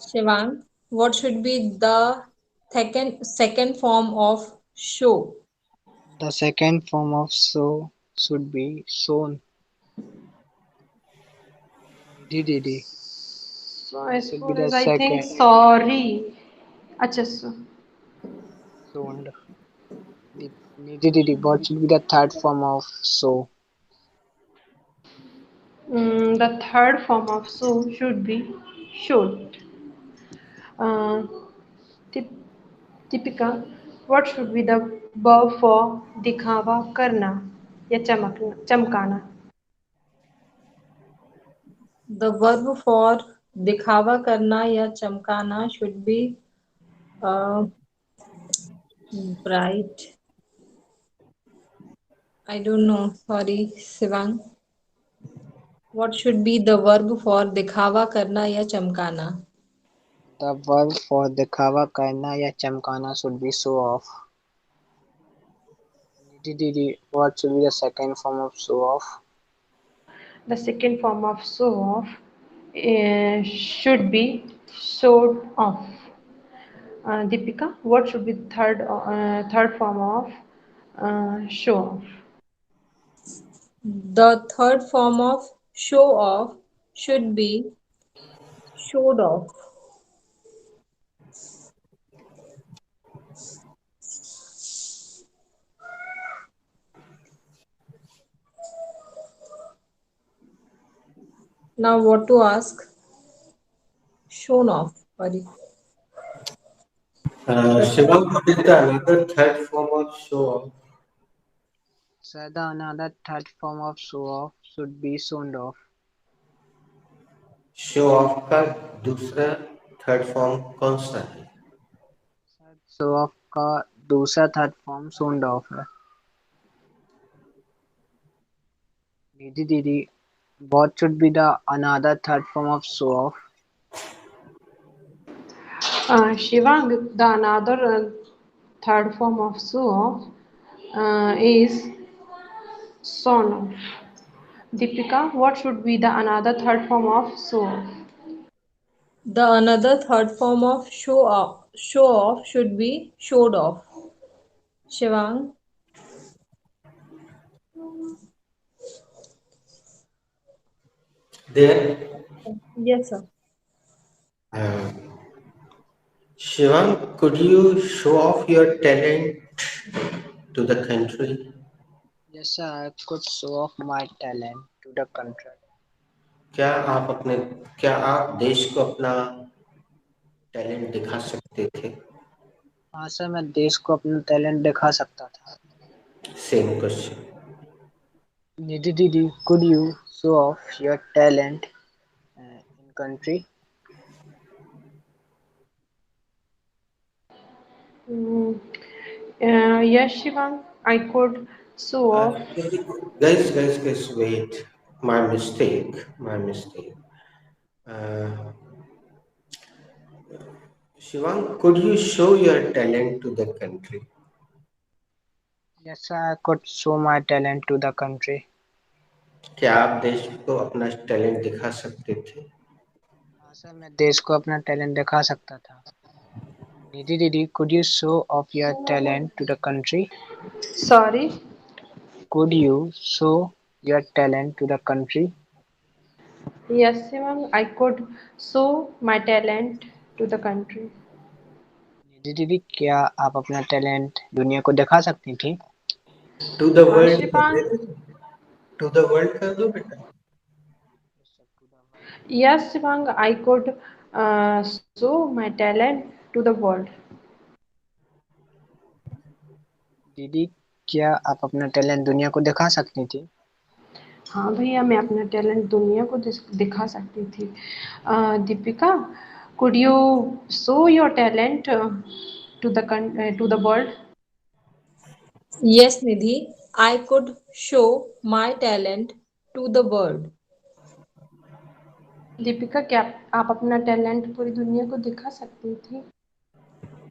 Shivang, what should be the second form of show? The second form of so should be shown. Didi. So What as should be far the as I think, second? sorry. Acha, so, Shown. Didi. What should be the third form of so? the third form of so should be should. Uh, Tip, Deepika, what should be the verb for दिखावा करना या चमकाना? The verb for दिखावा करना या चमकाना should be uh, bright. I don't know. Sorry, Shivang. What should be the verb for दिखावा करना या चमकाना? The verb for दिखावा करना या चमकाना should be show off. What should be the second form of show off? The second form of show off should be showed off. Deepika, what should be the third form of show off? The third form of show off should be showed off. Now, what to ask? Shown off. Sorry. Shivang, what is the another third form of show off? So the another third form of show off should be shown off. Show off का दूसरा third form कौन सा है? Show off का दूसरा third form shown off है. Didi. What should be the another third form of show off? Shivang, the another third form of show off is shown off. Deepika, what should be the another third form of show off? The another third form of show off should be showed off. Shivang. There, Yes, sir. uh, Shivang, could you show off your talent to the country? Yes, sir, I could show off my talent to the country. क्या आप अपने क्या आप देश को अपना talent दिखा सकते थे? हाँ सर, मैं देश को अपना टैलेंट दिखा सकता था. Same question. Didi, could you show off your talent in country? Mm, yes, Shivang, I could show off. Guys, wait. My mistake. Uh, Shivang, could you show your talent to the country? Yes, sir, I could show my talent to the country. क्या आप देश को अपना talent दिखा सकते थे? हाँ sir, मैं देश को अपना टैलेंट दिखा सकता था. Didi, could you show off your talent to the country? Sorry. Could you show your talent to the country? Yes, Shivang, I could show my talent to the country. दीदी, क्या आप अपना टैलेंट दुनिया को दिखा सकती थी? To the world Shivang, to the world कर दो बेटा. yes, Shivang, I could show my talent to the world. दीदी, क्या आप अपना टैलेंट दुनिया को दिखा सकती थी? हाँ भैया, मैं अपना टैलेंट दुनिया को दिखा सकती थी. Deepika, could you show your talent to the world? Yes, Nidhi. I could show my talent to the world. Deepika, क्या आप अपना टैलेंट पूरी दुनिया को दिखा सकती थी?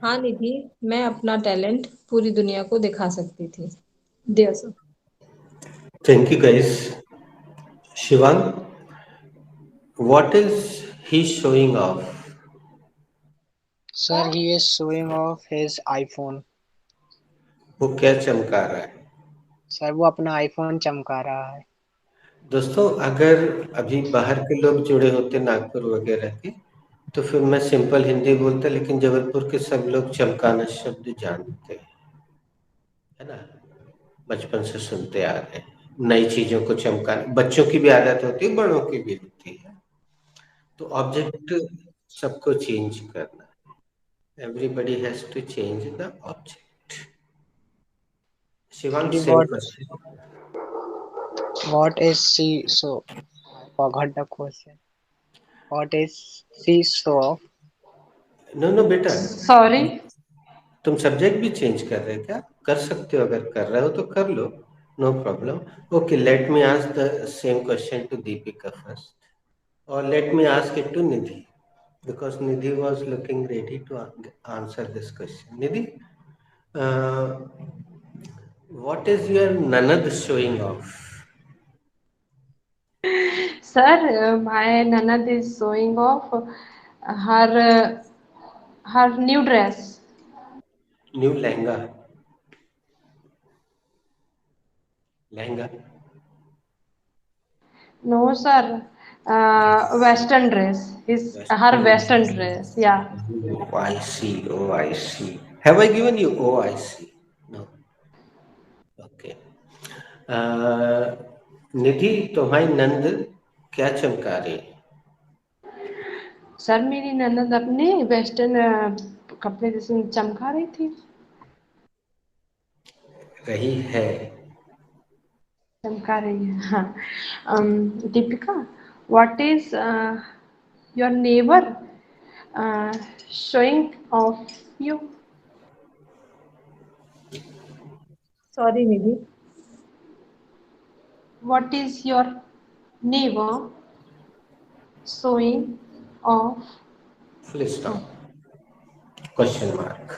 हाँ निधि, मैं अपना टैलेंट पूरी दुनिया को दिखा सकती थी. Dear sir. Thank you guys. Shivang, what is he showing off? Sir, he is showing off his iPhone. वो क्या चमका रहा है? सर वो अपना आईफोन चमका रहा है। दोस्तों, अगर अभी बाहर के लोग जुड़े होते नागपुर वगैरह के, तो फिर मैं सिंपल हिंदी बोलता, लेकिन जबलपुर के सब लोग चमकाना शब्द जानते हैं, है ना? बचपन से सुनते आ रहे हैं। नई चीजों को चमकाना बच्चों की भी आदत होती है, बड़ों की भी होती है। तो ऑब्जेक्ट सबको चेंज करना, everybody has to change the object. Shivang, Didi, same question. what is she so? I forgot the question. What is she so of? No no बेटा, Sorry. तुम सब्जेक्ट भी चेंज कर रहे क्या? कर सकते हो, अगर कर रहे हो तो कर लो, no problem. Okay, let me ask the same question to Deepika first, or let me ask it to Nidhi, because Nidhi was looking ready to answer this question. Nidhi, uh, what is your nanad showing off? Sir, my Nanad is showing off her her new dress. New lehenga, lehenga, No, sir. Western dress. His her western. Western dress. Yeah. Oh, I see. Oh, I see. Have I given you? Oh, I see. No. Okay. Uh, निधि, तुम्हारी नंद क्या चमका रही है? Sir मेरी ननद अपने western कपड़े जैसे चमका रही थी। रही है। चमका रही है, हाँ। Deepika, what is your neighbour showing off you? Sorry, Nidhi. What is your neighbour showing off? Full stop. Question mark.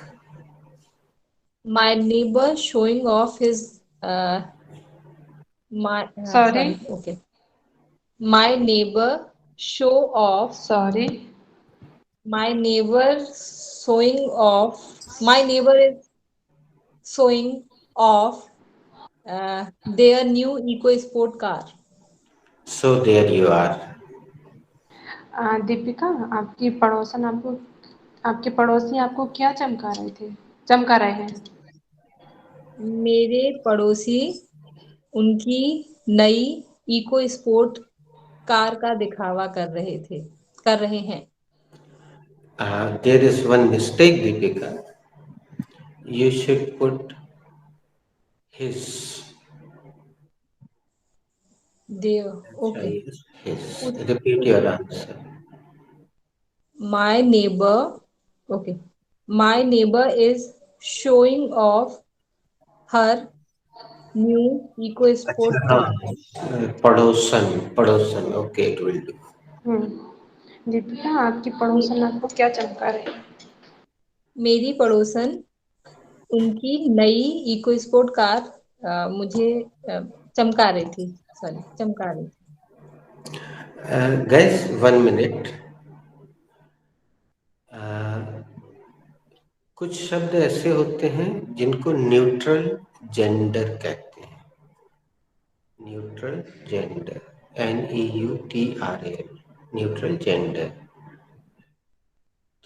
My neighbor showing off his my Sorry, sorry, okay. My neighbor show off. sorry. My neighbor showing off. My neighbor is showing off their new eco sport car. So there you are. Deepika, आपके पड़ोसी आपको क्या चमका रहे हैं? मेरे पड़ोसी उनकी नई इको स्पोर्ट कार का दिखावा कर रहे हैं। There is one mistake, Deepika. You should put his. Okay. His. Repeat your answer. My neighbor, okay. My neighbor is showing off her new eco अच्छा, sport car. हाँ, पड़ोसन, okay, it will do. Deepika, आपकी पड़ोसन आपको क्या चमका रही है? मेरी पड़ोसन उनकी नई इको स्पोर्ट कार मुझे चमका रही थी। Guys, 1 minute. कुछ शब्द ऐसे होते हैं जिनको न्यूट्रल जेंडर कहते हैं। Neutral gender, NEUTRAL, neutral gender.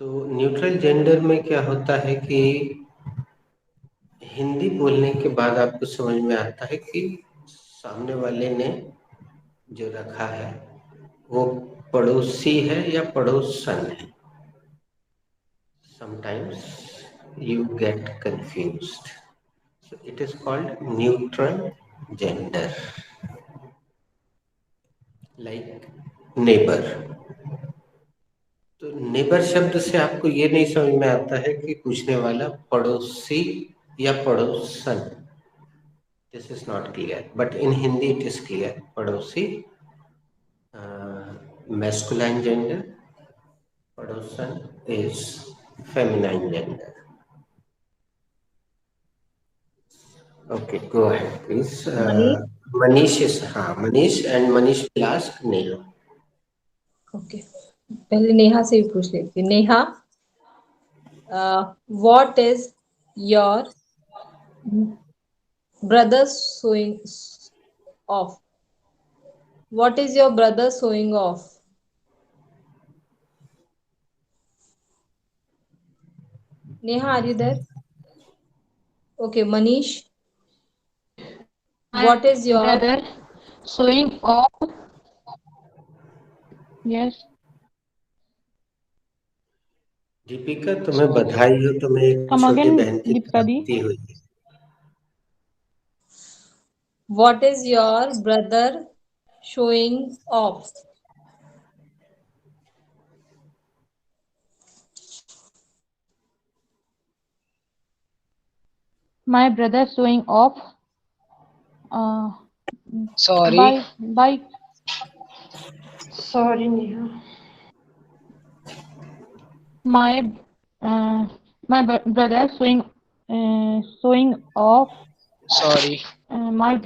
तो न्यूट्रल जेंडर में क्या होता है कि हिंदी बोलने के बाद आपको समझ में आता है कि सामने वाले ने जो रखा है वो पड़ोसी है या पड़ोसन है। Sometimes you get confused. So it is called neutral gender, like neighbor. तो नेबर शब्द से आपको ये नहीं समझ में आता है कि पूछने वाला पड़ोसी या पड़ोसन। This is not clear, but in Hindi it is clear. पड़ोसी मैस्कुलाइन जेंडर, पड़ोसन is feminine gender. Okay, go ahead, please. Manish, Manish is, Manish, and Manish will ask Neha. Okay, पहले नेहा से भी पूछ लेती। Neha, What is your brother showing off? What is your brother showing off? Neha, are you there? Okay, Manish, My what is your brother showing off. Yes. Deepika, तुम्हें Sorry. बधाई हो, तुम्हें एक Come छोटी again, बहन की Deepika di. प्राप्ति हुई है। what is your brother showing off? My brother showing off. Uh, Sorry. by Sorry, Neha. my brother showing off. Sorry. Sorry. My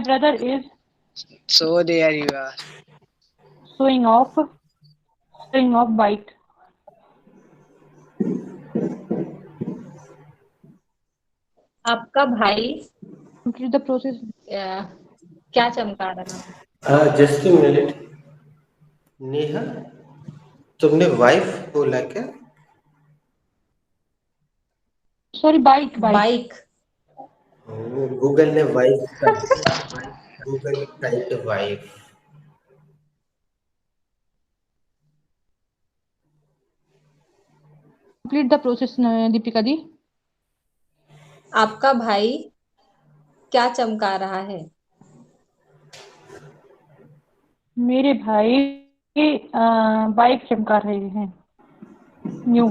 brother is So there you are. showing off showing off bike. आपका भाई Complete the process. क्या चमका रहा है? Just a minute, Neha, तुमने wife बोला क्या? Sorry, bike. Bike. Google ने वाइफ कर दिया, Google type wife. Complete the process, Deepika di. आपका भाई क्या चमका रहा है? मेरे भाई बाइक चमका रहे हैं. New.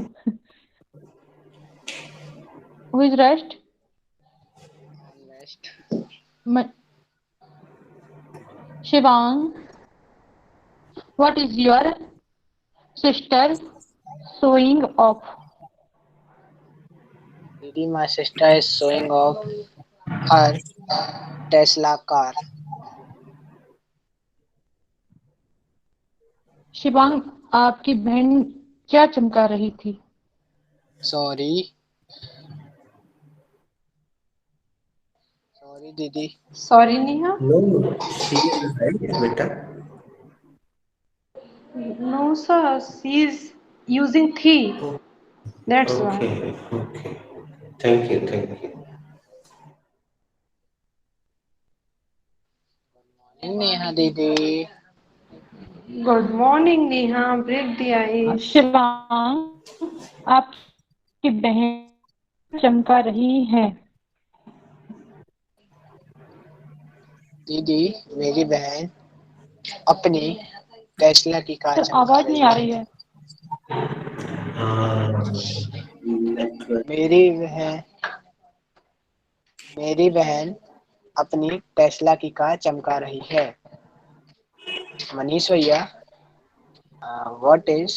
Who is rest? Rest. Ma- Shivang. What is your sister showing off? Didi, my sister is showing off her Tesla car. Shivang, आपकी बहन क्या चमका रही थी? Sorry. Sorry, Didi. Sorry, Neha. No, she is right बेटा। No, sir. She's using thee. That's why. Okay, okay, thank you, thank you. Neha Didi. Good morning, Neha. Break the ice. Shivang, आपकी बहन चमका रही है. दीदी, मेरी बहन अपनी टेस्ला की कार सर, चमका आवाज नहीं रही आ है। रही है. नेटवर्क। मेरी बहन मेरी बहन अपनी टेस्ला की कार चमका रही है। मनीष भैया, what is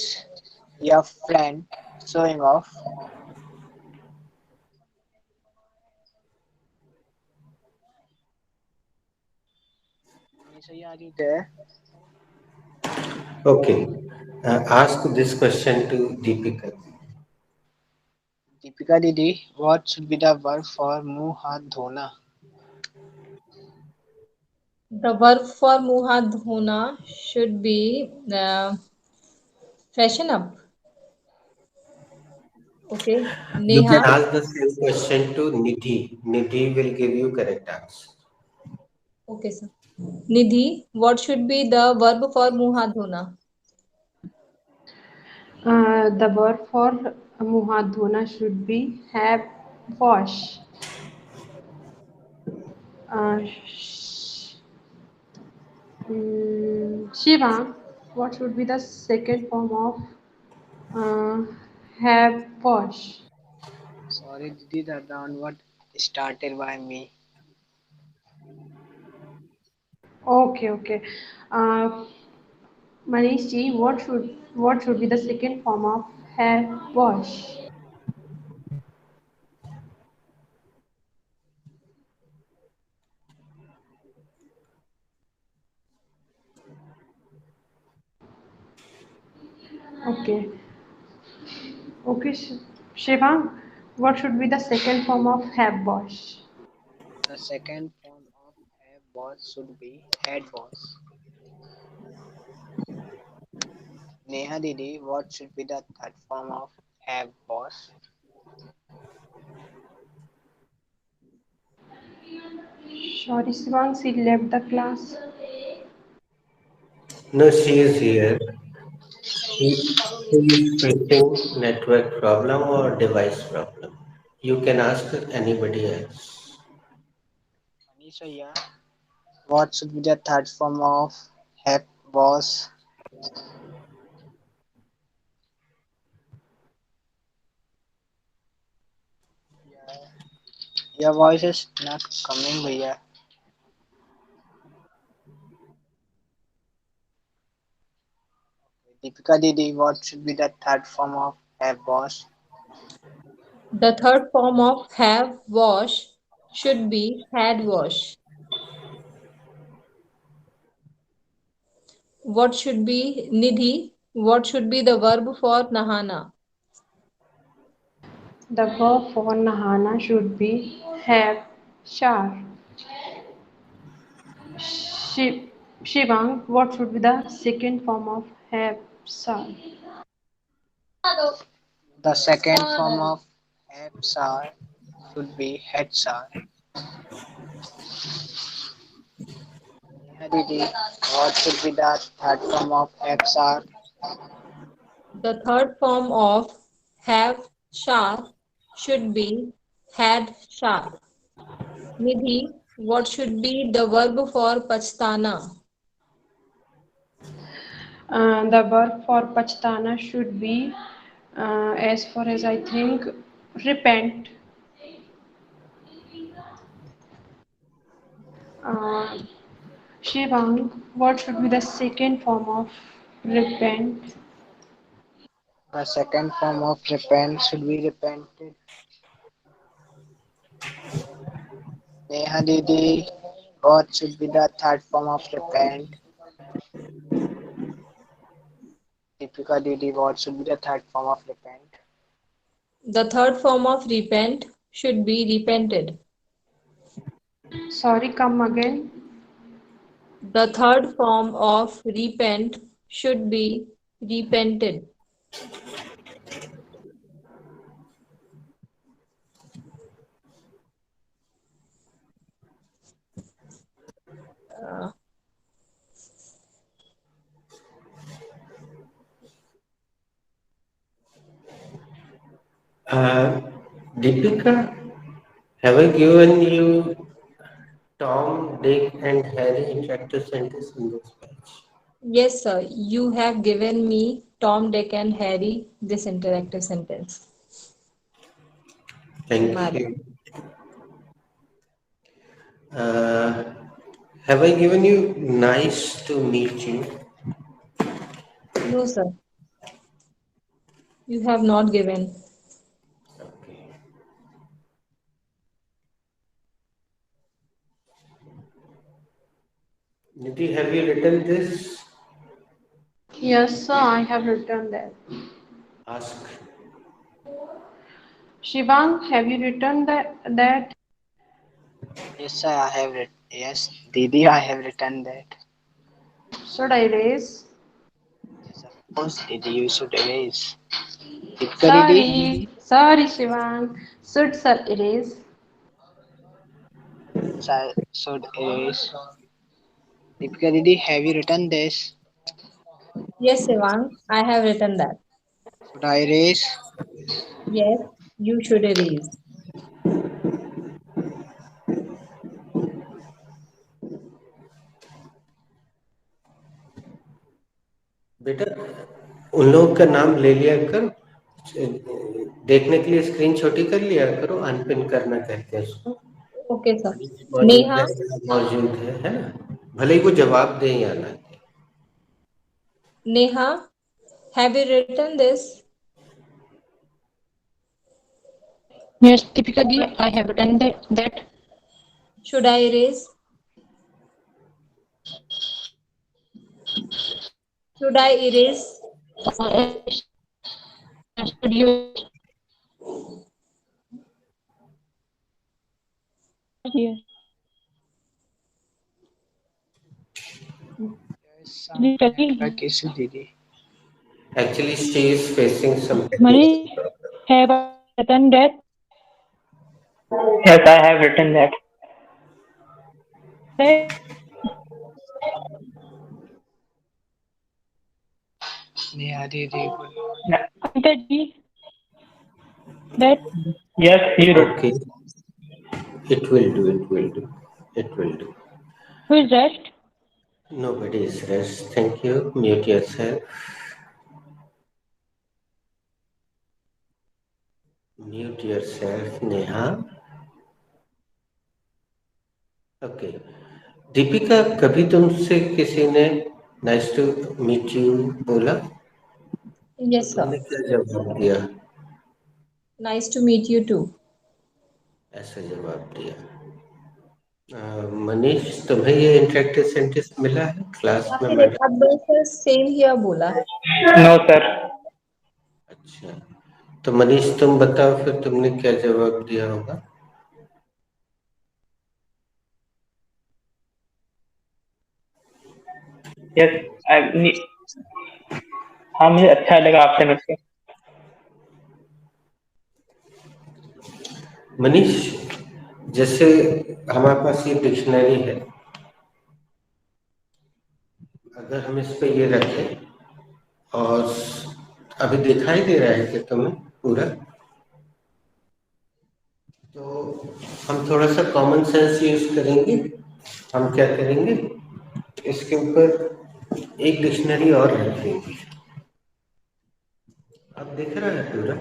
your friend showing off? Manish भैया, are you there? Okay, ask this question to Deepika. Deepika दीदी, what should be the verb for मुंह हाथ धोना? The verb for मुंह हाथ धोना should be freshen up. Okay, You Neha. can ask the same question to Nidhi. Nidhi will give you correct answer. Okay, sir. Nidhi, what should be the verb for मुंह हाथ धोना? The verb for मुंह हाथ धोना should be have wash. Shiva, what should be the second form of have wash? Sorry दीदी, the downward started by me. Okay, okay. Uh, Manish ji, what should be the second form of have wash? Okay. Okay, Shivang, what should be the second form of have wash? The second form of have was should be had was. Neha Didi, what should be the third form of have was? Sorry, Shivang, she left the class. No, she is here. She is facing network problem or device problem. You can ask anybody else. Manisha, yeah. What should be the third form of have was? Yeah. Your voice is not coming, भैया. Deepika Didi, what should be the third form of have was? The third form of have wash should be had wash. What should be Nidhi? What should be the verb for nahana? The verb for nahana should be have shower. Shivang, what should be the second form of have shower? The second form of have sar should be had sar. Neha Didi, what should be the third form of have sar? The third form of have shar should be had shar. Nidhi, what should be the verb for pachhtana? The verb for pachtana should be, as far as I think, repent. Uh, Shivang, what should be the second form of repent? The second form of repent should be repented. Neha Didi, what should be the third form of repent? Deepika Didi, what should be the third form of repent? The third form of repent should be repented. Sorry, come again. The third form of repent should be repented. Uh, Uh, Deepika, have I given you Tom, Dick, and Harry interactive sentence in this batch? yes, sir. You have given me Tom, Dick, and Harry this interactive sentence in my Thank book. you. Uh, have I given you nice to meet you? No, sir. You have not given. Okay. Nidhi, have you written this? Yes, sir, I have written that. Ask. Shivang, have you written that? Yes, sir, I have written. Yes, Didi, I have written that. Should I erase? Yes, of course, Didi, you should erase. Deepika Sorry, Didi, sorry, Shivang. Should sir erase? yes, I should erase. Deepika Didi, have you written this? Yes, Sivang, I have written that. Should I erase? Yes, you should erase. बेटा उन लोगों का नाम ले लिया कर, देखने के लिए स्क्रीन छोटी कर लिया करो, अनपिन करना कहते हैं उसको। Okay, sir. मौजूद Neha, है, मौजूद है ना, भले ही वो जवाब दे या ना दे। Neha, have you written this? Yes, typically I have written that. Should I erase? Should I erase? Should you erase? here. सामने नेटवर्क इशू दीदी. Actually, she is facing some. Manish, have I written that? Yes, I have written that. That Neha दीदी good morning. Yeah. Anita ji, that Yes, you wrote. Okay, it will do. It will do. It will do. who is rest? Nobody is rest. Thank you. Mute yourself. Mute yourself, Neha. Okay Deepika, कभी तुमसे किसी ने nice to meet you बोला तो Yes, sir. तुमने क्या जवाब दिया? Nice to meet you too. ऐसा जवाब दिया. मनीष, तुम्हें ये इंटरेक्टिव सेंटेंस मिला है क्लास या में? फिर मैडम अब सर सेम हियर बोला है. No, sir. अच्छा, तो मनीष तुम बताओ फिर तुमने क्या जवाब दिया होगा? Yes, हाँ मुझे अच्छा लगा आपसे मिलकर. मनीष, जैसे हमारे पास ये डिक्शनरी है, अगर हम इस पे ये रखें और अभी दिखाई दे रहा है कि तुम्हें पूरा, तो हम थोड़ा सा कॉमन सेंस यूज करेंगे. हम क्या करेंगे, इसके ऊपर एक डिक्शनरी और रख देंगे. अब दिख रहा है पूरा?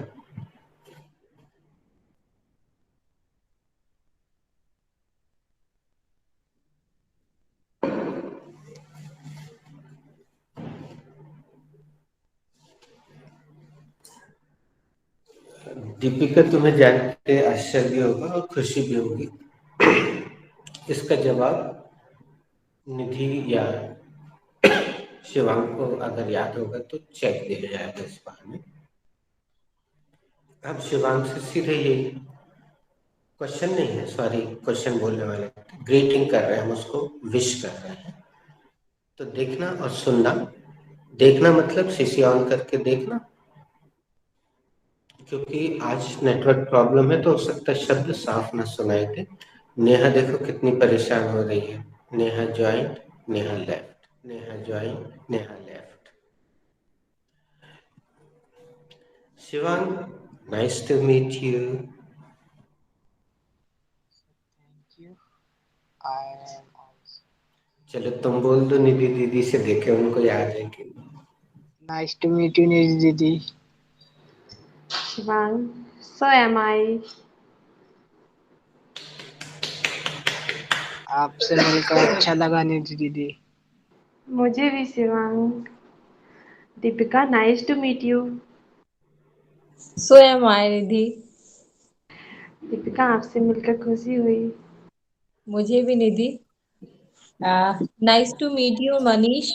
दीपिका, तुम्हें जान के आश्चर्य होगा और खुशी भी होगी. इसका जवाब निधि या शिवांग को अगर याद होगा तो चेक दिया जाएगा इस बार में. अब शिवांग से सीधे यही क्वेश्चन नहीं है, सॉरी क्वेश्चन बोलने वाले, ग्रीटिंग कर रहे हैं, हम उसको विश कर रहे हैं. तो देखना और सुनना. देखना मतलब सीसी ऑन करके देखना, क्योंकि आज नेटवर्क प्रॉब्लम है तो हो सकता है शब्द साफ ना सुनाई दे. नेहा देखो कितनी परेशान हो रही है. Neha joined, Neha left, Neha joined, Neha left. Shivang, nice to meet you. Thank you. I am also चलो तुम बोल दो निधि दीदी से, देखे उनको याद है कि नहीं. nice to meet you निधि दीदी. Shivang, so am I. आपसे मिलकर अच्छा लगा निधि दीदी. मुझे भी Shivang. Deepika, nice to meet you. So am I, Nidhi. Deepika, आपसे मिलकर खुशी हुई. मुझे भी निधि. Nice to meet you, Manish.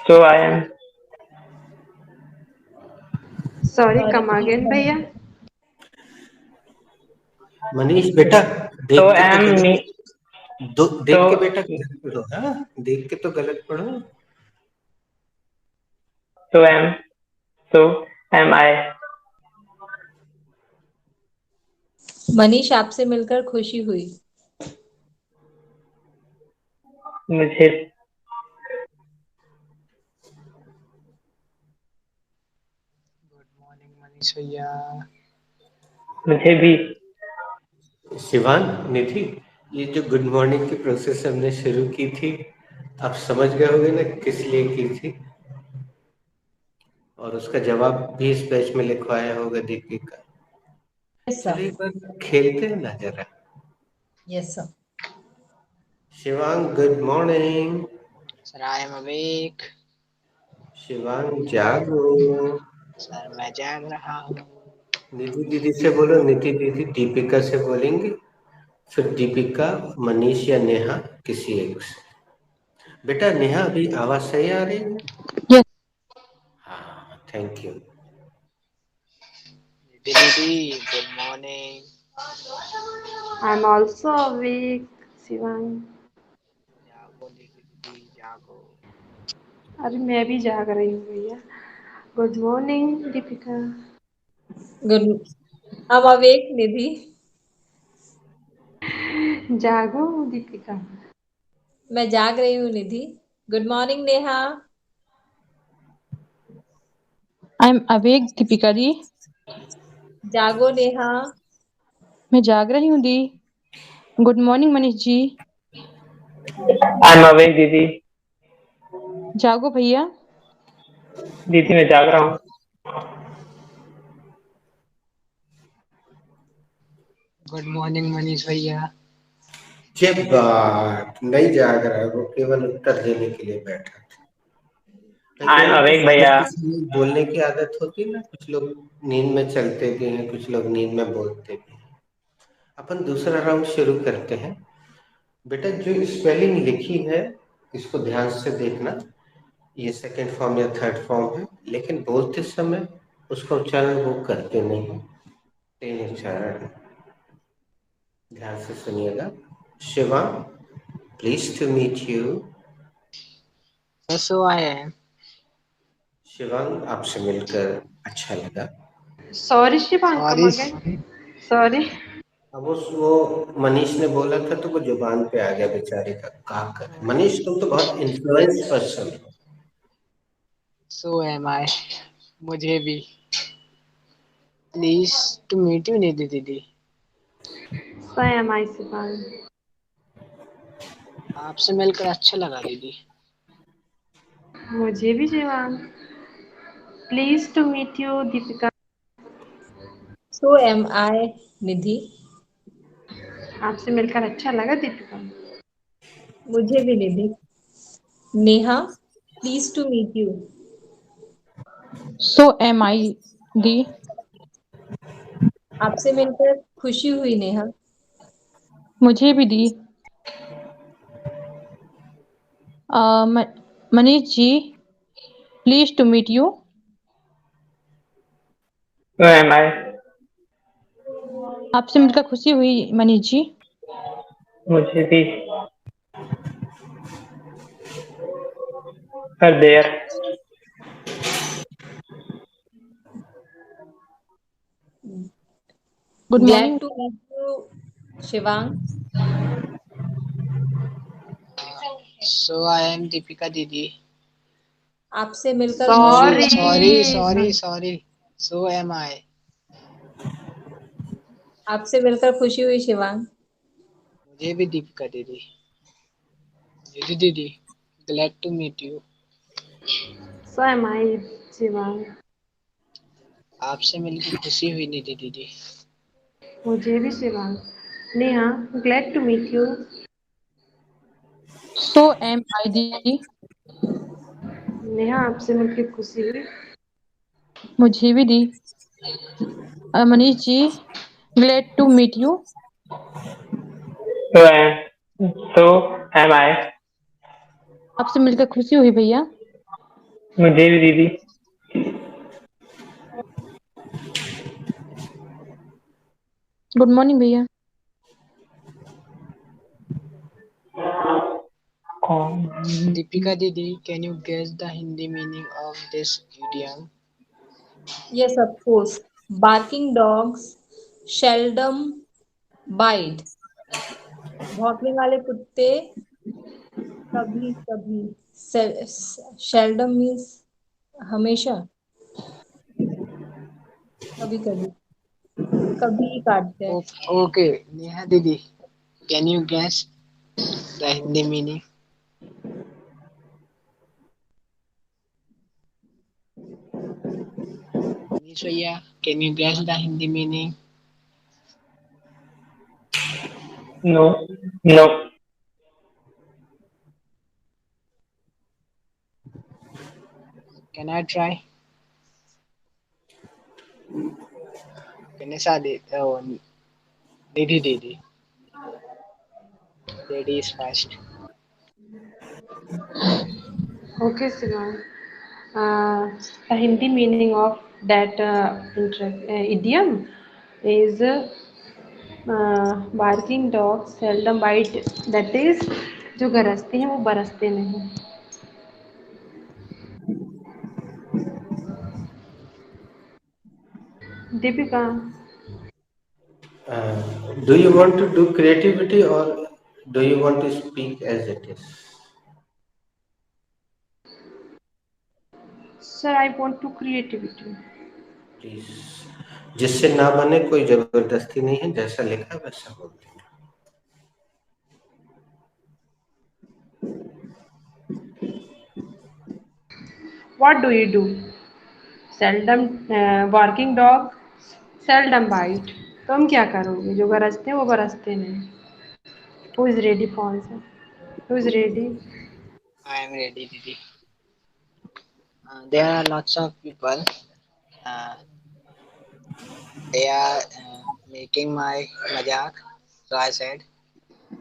So I am. Sorry, come again, भैया. मनीष बेटा, देख So के तो am me. देख के So बेटा गलत पढ़ो. हाँ, देख के तो गलत पढ़ो. so am. So am I. Manish, आपसे मिलकर खुशी हुई. मुझे. गुड मॉर्निंग मनीष भैया. मुझे भी. शिवान, निधि, ये जो गुड मॉर्निंग की प्रोसेस हमने शुरू की थी, आप समझ गए होंगे ना किस लिए की थी, और उसका जवाब भी इस पेज में लिखवाया होगा दीपिका. Yes, चलिए sir. एक बार खेलते हैं ना जरा. Yes, sir. Shivang, good morning. Sir, I am awake. Shivang, जागो. सर मैं जाग रहा हूँ. निधि दीदी से बोलो. निधि दीदी दीपिका से बोलेंगे, फिर दीपिका, मनीष या नेहा किसी एक से. बेटा नेहा, अभी आवाज सही आ रही है? Yes. हाँ, थैंक यू. निधि दीदी good morning. I'm also awake, Shivang. जागो दीदी दीदी जागो। अरे मैं भी जाग रही हूँ भैया। Good morning Deepika. Good. I'm awake, Nidhi. जागो दीपिका। मैं जाग रही हूँ Nidhi. Good morning Neha. I'm awake, Deepika दी। जागो नेहा। मैं जाग रही हूँ दी। Good morning Manish ji. I'm awake, दीदी। जागो भैया। दीदी मैं जाग रहा हूँ। गुड मॉर्निंग मनीष भैया। ये बात नहीं जाग रहा, वो केवल उत्तर देने के लिए बैठा था। कई I'm लोगों को awake, सोने भैया। के समय बोलने की आदत होती है ना, कुछ लोग नींद में चलते भी हैं, कुछ लोग नींद में बोलते भी हैं। अपन दूसरा राउंड शुरू करते हैं। बेटा जो स्पेलिंग लिखी है इसको ध्यान से देखना, ये सेकंड फॉर्म या थर्ड फॉर्म है, लेकिन बोलते समय उसका उच्चारण वो करते नहीं है, तीन उच्चारण है। ध्यान से सुनिएगा। Shiva, please to meet you. So I am। Shivang, आपसे मिलकर अच्छा लगा। Sorry Shivang, come sorry. Again. Sorry. अब वो मनीष ने बोला था तो वो जुबान पे आ गया बेचारे का, क्या करे। मनीष तुम तो बहुत इन्फ्लुएंस पर्सन हो। So am I। मुझे भी। Please to meet you Nidhi दीदी। So am I, Shivang. आपसे मिलकर अच्छा लगा दीदी। मुझे भी Shivang. Please to meet you Deepika. So am I, Nidhi. आपसे मिलकर अच्छा लगा दीपिका। मुझे भी Nidhi. Neha, please to meet you. So am I, दी। आपसे मिलकर खुशी हुई नेहा। मुझे भी दी। Manish ji, please to meet you. So am I। आपसे मिलकर खुशी हुई मनीष जी। मुझे भी। Are there। Good glad morning. To meet you Shivang. So I am Deepika दीदी। आपसे मिलकर खुशी सॉरी हुई। Sorry. Sorry sorry sorry. So am I। आपसे मिलकर खुशी हुई शिवांग। मुझे भी दीपिका दीदी। दीदी दीदी। Glad to meet you. So am I, Shivang. आपसे मिलकर खुशी हुई निधि दीदी। मुझे भी Shivang. Neha, glad to meet you. So am I, दी। नेहा, आपसे मिलकर खुशी हुई। मुझे भी दी। Manish ji, glad to meet you. So am। So am I। आपसे मिलकर खुशी हुई भैया। मुझे भी दीदी। गुड मॉर्निंग भैया। कौन। दीपिका दीदी, can you guess the Hindi meaning of this idiom? Yes, of course. Barking dogs seldom bite. भौंकने वाले कुत्ते कभी कभी। seldom means हमेशा, कभी कभी, कभी काटते हैं। Okay, Neha didi, can you guess the Hindi meaning? Manish bhaiya, can you guess the Hindi meaning? No। No। Can I try? Ganesha didi, oh, Nidhi didi. Lady is first. Okay, शिवांग। The Hindi meaning of that idiom is barking dog seldom bite, that is जो गरजते हैं वो बरसते नहीं। Deepika, Do you want to do creativity or do you want to speak as it is? Sir I want to creativity. Please, जिससे ना बने कोई जबरदस्ती नहीं है, जैसा लिखा है वैसा बोल देना। What do you do? Seldom barking dog seldom bite. तुम क्या करोगे? जो गरजते हैं वो बरसते नहीं। Who is ready for answer? Who is ready? I am ready, Didi. There are lots of people. Uh, they are making my majak. So I said,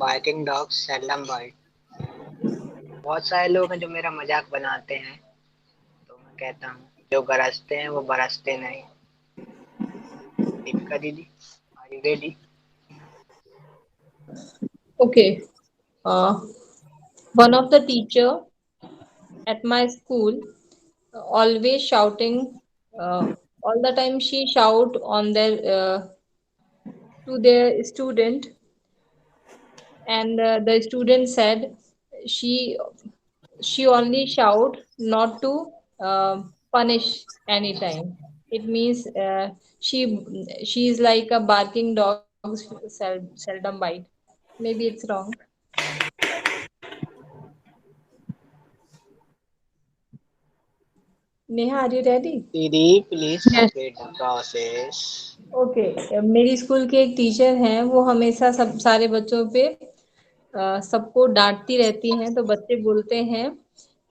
barking dogs seldom bite. बहुत सारे लोग हैं जो मेरा मजाक बनाते हैं, तो मैं कहता हूँ जो गरजते हैं वो बरसते नहीं। दीपिका दीदी, are you ready? Okay. Uh, One of the teacher at my school always shouting all the time. She shout on their to their student, and the student said she she only shout not to punish anytime. It means she is like a barking dog, seldom bite. Maybe it's wrong. Neha, are you ready? दीदी, please Yes. complete the process. Okay. मेरी school के एक teacher हैं, वो हमेशा सब सारे बच्चों पे सबको डांटती रहती हैं, तो बच्चे बोलते हैं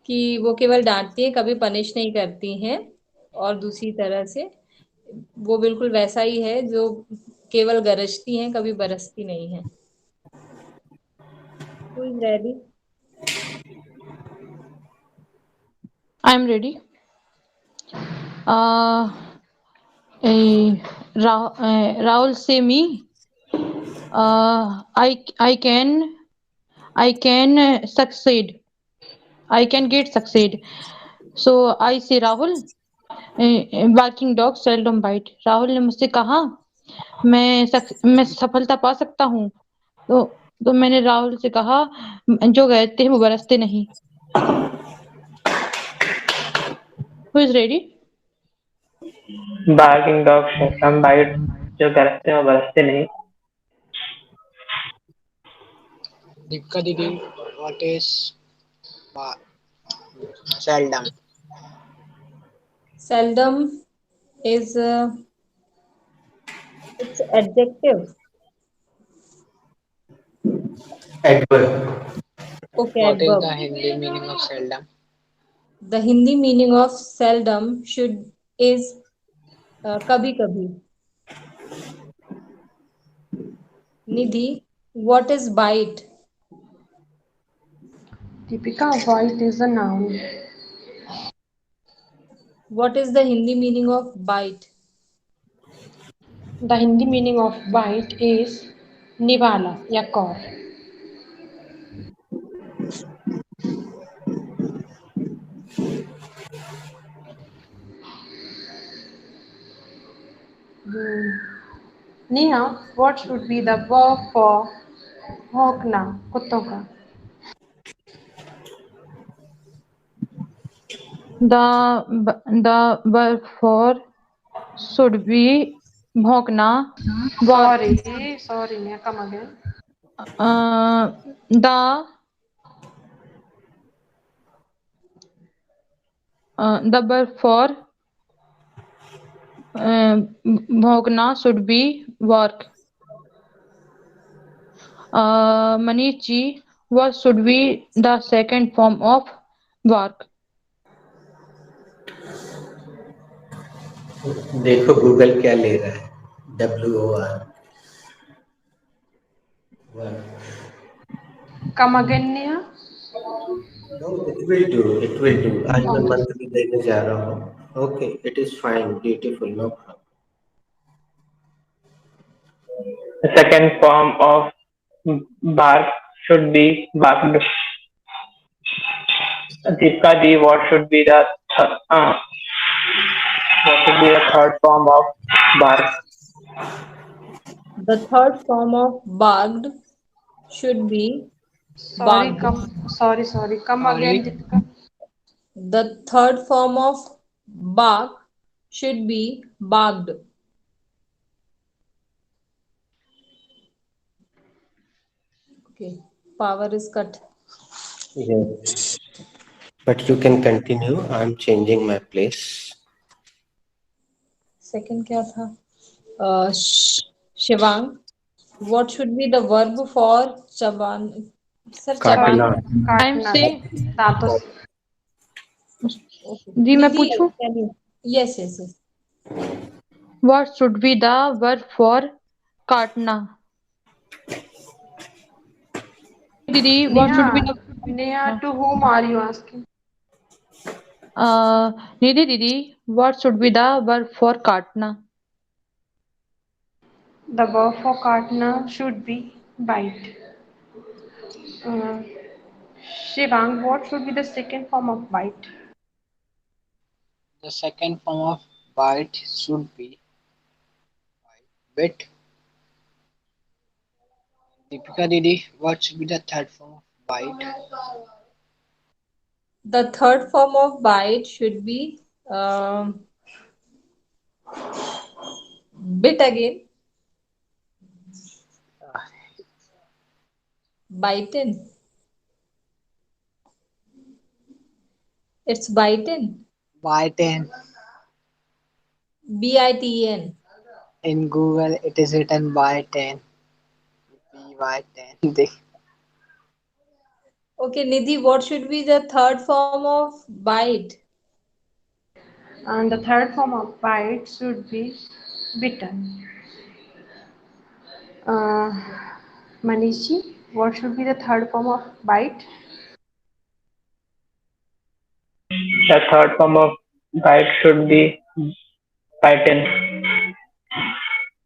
कि वो केवल डांटती हैं, कभी पनिश नहीं करती हैं। और दूसरी तरह से वो बिल्कुल वैसा ही है जो केवल गरजती हैं, कभी बरसती नहीं है। Who is ready? I am ready. Uh, Rahul say me. I can succeed. I can get succeed. So I say Rahul. Barking dog seldom bite. Rahul ने मुझसे कहा मैं सफलता पा सकता हूँ। तो मैंने राहुल से कहा जो गरजते हैं वो बरसते नहीं। Who is ready? Barking dog seldom bite. जो गरजते हैं वो बरसते नहीं। दीपिका दीदी, what is ba- seldom? Seldom is it's adjective. Adverb. Okay, What is adverb. the Hindi meaning of seldom? The Hindi meaning of seldom should is कभी कभी। Nidhi, what is bite? Deepika, bite is a noun. What is the Hindi meaning of bite? The Hindi meaning of bite is निवाला या कॉर। Neha, what should be the verb for भौंकना, कुत्तों का? The verb for should be भौंकना। Sorry sorry Neha, come again. The verb for भौंकना should be work. Manish ji, what should be the second form of work? देखो Google क्या ले रहा है। WOR। Come again Neha. No, it will do. It will do. आज मैं मंत्र देने जा रहा हूँ। Okay, it is fine, beautiful, no problem. The second form of bark should be barked. Deepika ji, what should be the third form of bark? The third form of barked should be Sorry, barked. come. Sorry. Come again, Sorry, Deepika. The third form of bark should be barked. Okay, power is cut. Yes. But you can continue. I'm changing my place. Second क्या था? Shivang, what should be the verb for chaban? Sir, Sorry, काटना. chaban. Time काटना से दांतों से। Okay. जी मैं Nidhi, पूछूं can you? Yes. What should be the verb for काटना दीदी what Neha, should be the Neha, to whom are you asking? निधि दीदी what should be the verb for काटना The verb for katna should be bite. Uh, Shivang, what should be the second form of bite? the second form of bite should be bit. Deepika Didi, what should be the third form of bite? The third form of bite should be um, bit again, biten. It's biten. Biten. Biten. In Google, it is written by 10. By 10. Okay, Nidhi, what should be the third form of bite? And the third form of bite should be bitten. Uh, Manishi, what should be the third form of bite? The third form of bite should be bitten.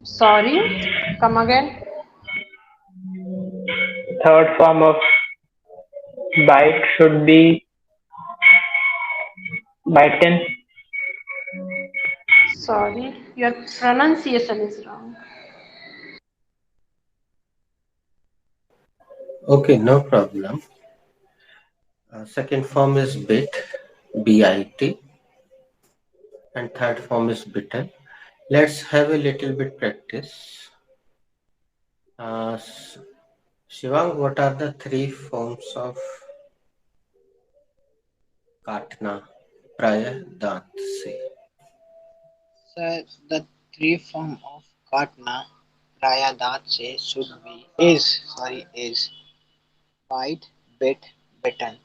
Sorry, come again. Third form of bite should be bitten. Sorry, your pronunciation is wrong. Okay, no problem. Second form is bit, B-I-T, and third form is bitten. Let's have a little bit practice. Uh, Shivang, what are the three forms of काटना प्राय दांत से? Sir, the three form of katna praya daat se should be is bite, bit, bitten.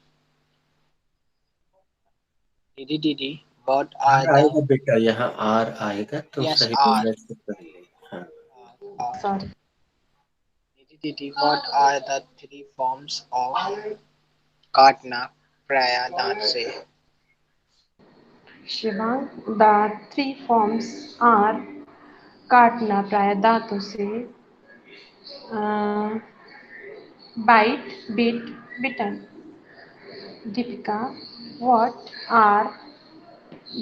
Didi, what are are the आएगा बेटा, यहाँ are आएगा, तुम yes सही are तरह से कर ले. हाँ. are Sorry. Didi, what are the three forms of katna praya daat se? Shivang, the three forms are काटना प्राय दांतों से bite, bit, bitten. Deepika, what are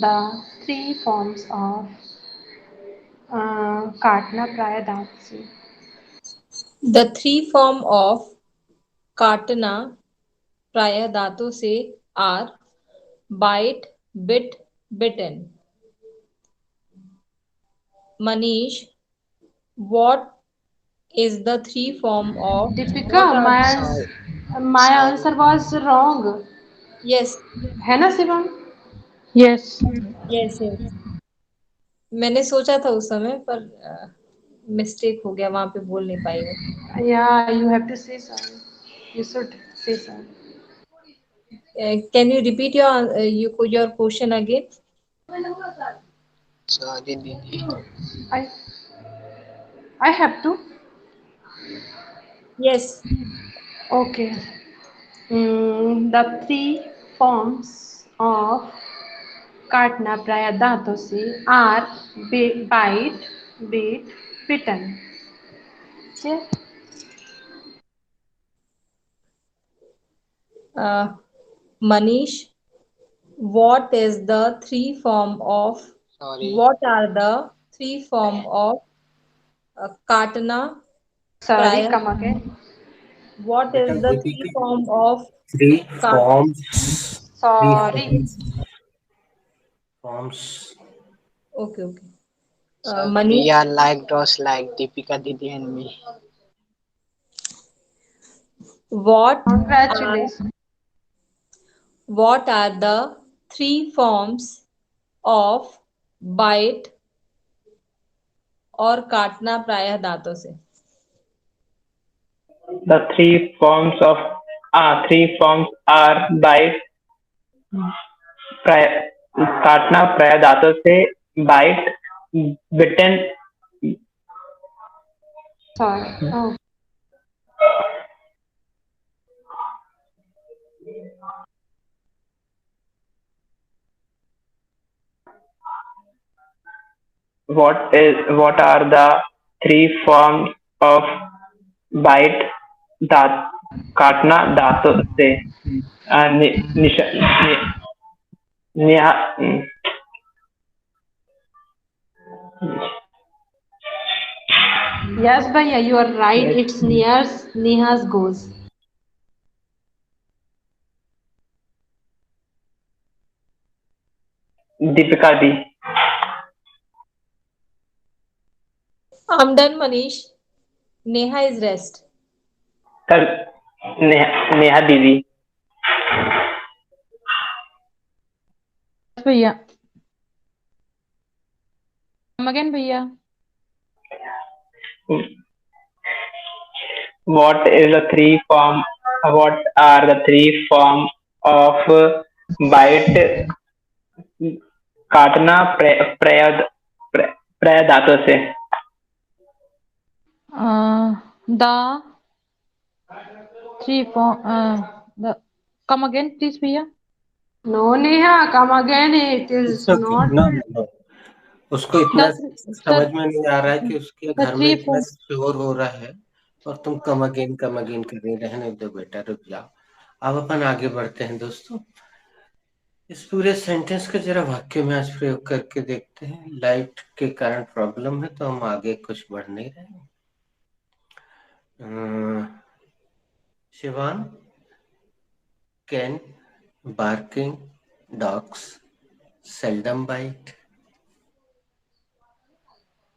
the three forms of काटना प्राय दांत से? The three form of काटना प्राय दांतों से are bite, bit, bitten. Manish, what is the three form of Deepika, what are Sorry, my sorry. answer was wrong. yes, है ना शिवम? Yes yes. मैंने सोचा था उस समय पर मिस्टेक हो गया वहां पे बोल नहीं पाई मैं. Yeah, you have to say sorry. You should say sorry. Can you repeat your question again? Sorry, Didi. I I have to. Yes. Okay. The three forms of काटना प्राय दांतों से are bite, bit, bitten. कीजिए। Manish, what is the three form of Sorry. what are the three form of Katna sorry, Praya? Come again. What बेटा is the three Deepika, form of three Kat? Forms, three sorry. Forms. Okay, okay. Sir, we Manish, are like dogs like Deepika Didi and me. what are congratulation. what are the three forms of bite और काटना प्रायः दांतों से? The three forms are bite, प्राय, काटना प्राय दांतों से, bite, bitten, sorry. Oh, what are the three forms of bite, दांत, काटना दांतों से? नि, निश, नि, निहा, यस भैया, यू आर राइट, इट्स निहास गोज। दीपिका दी। I'm done, Manish. Neha is rest. कल नेहा दीदी। भैया, come again भैया। What is the three form? What are the three form of bite, काटना प्राय दांतों से? The three form, the come again please भैया। No Neha, come again, it is not. No no, उसको इतना the समझ में नहीं आ रहा है कि उसके the घर में three इतना form शोर हो रहा है और तुम कम अगेन कर रही। रहने दो बेटा, रुक जाओ। अब अपन आगे बढ़ते हैं दोस्तों। इस पूरे सेंटेंस का जरा वाक्य में आज प्रयोग करके देखते हैं। लाइट के कारण प्रॉब्लम है तो हम आगे कुछ बढ़ नहीं रहे। Shivan, can barking dogs seldom bite?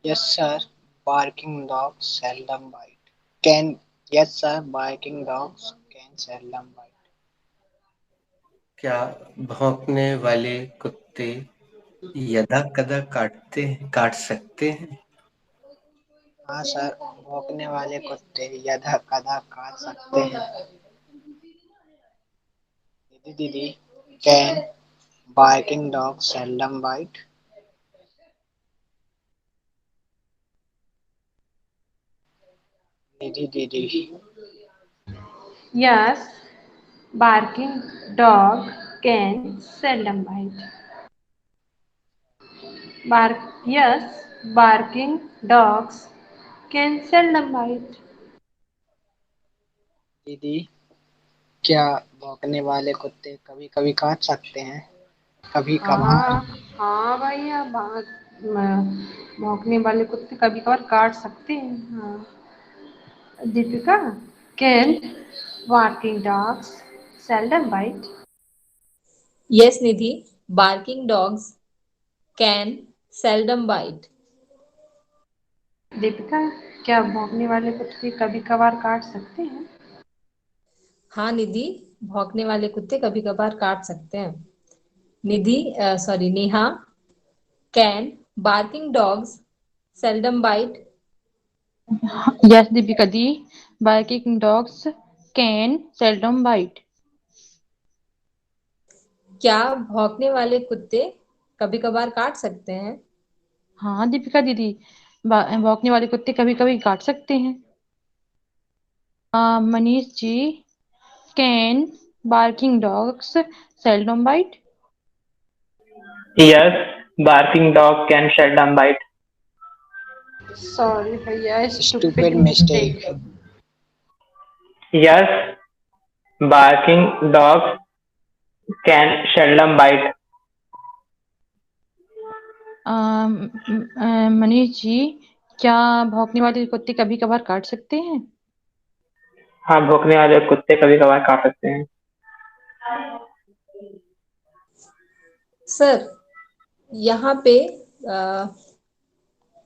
Yes, sir. Barking dogs seldom bite. Can Yes, sir. Barking dogs can seldom bite. क्या भौंकने वाले कुत्ते यदा कदा काट सकते हैं? हाँ सर, भौंकने वाले कुत्ते यदा कदा काट सकते हैं। दीदी, can barking dogs seldom bite? दीदी, yes, barking dog can seldom bite. Yes, barking dogs can seldom bite. दीदी, क्या भौंकने वाले कुत्ते कभी कभी काट सकते हैं? कभी कभार। हाँ, हाँ भैया, भौंकने वाले कुत्ते कभी कभार काट सकते हैं। हाँ। Deepika, can barking dogs seldom bite? Yes, Nidhi. Barking dogs can seldom bite. Deepika, क्या भौंकने वाले कुत्ते कभी कभार काट सकते हैं? हाँ निधि, भौंकने वाले कुत्ते कभी कभार काट सकते हैं। Nidhi, sorry Neha, can barking dogs seldom bite? yes Deepika दी, barking dogs can seldom bite। क्या भौंकने वाले कुत्ते कभी कभार काट सकते हैं? हाँ दीपिका दीदी, भौंकने वाले कुत्ते कभी कभी काट सकते हैं। Manish ji, can barking dogs seldom bite? Yes, barking dog can seldom bite. Sorry भैया, Stupid stupid mistake. Mistake. Yes, barking dogs can seldom bite. Manish ji, क्या भौंकने वाले कुत्ते कभी कभार काट सकते हैं? हाँ, भौंकने वाले कुत्ते कभी कभार काट सकते हैं। सर, यहाँ पे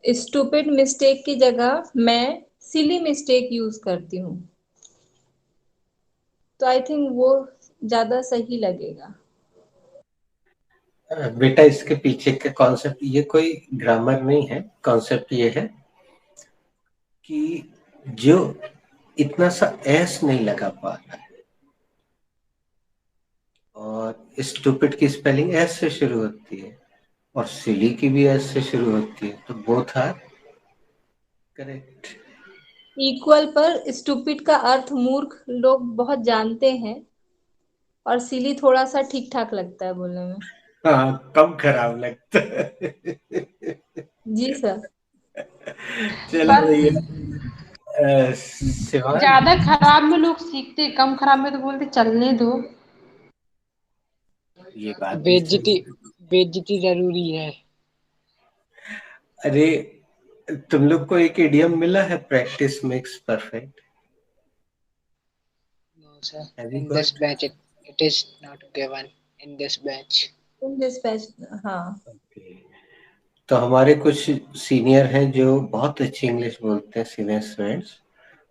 स्टूपिड मिस्टेक की जगह मैं सिली मिस्टेक यूज करती हूँ, तो आई थिंक वो ज्यादा सही लगेगा। बेटा, इसके पीछे का कॉन्सेप्ट, ये कोई ग्रामर नहीं है, कॉन्सेप्ट ये है कि जो इतना सा एस नहीं लगा पा रहा है, और स्टूपिड की स्पेलिंग एस से शुरू होती है और सिली की भी एस से शुरू होती है, तो बोथ आर करेक्ट। इक्वल, पर स्टूपिड का अर्थ मूर्ख लोग बहुत जानते हैं, और सिली थोड़ा सा ठीक ठाक लगता है बोलने में। हाँ, कम खराब लगता है। जी सर। चलो पर भैया, शिवान, ज्यादा खराब में लोग सीखते, कम खराब में तो बोलते चलने दो। ये बात भी बेइज्जती सही। बेइज्जती जरूरी है। अरे, तुम लोग को एक इडियम मिला है, practice makes perfect. No, sir. Have you In this got? batch, it is not given in this batch. In dispatch, हाँ। तो हमारे कुछ सीनियर हैं जो बहुत अच्छी इंग्लिश बोलते हैं, सीनियर स्टूडेंट्स।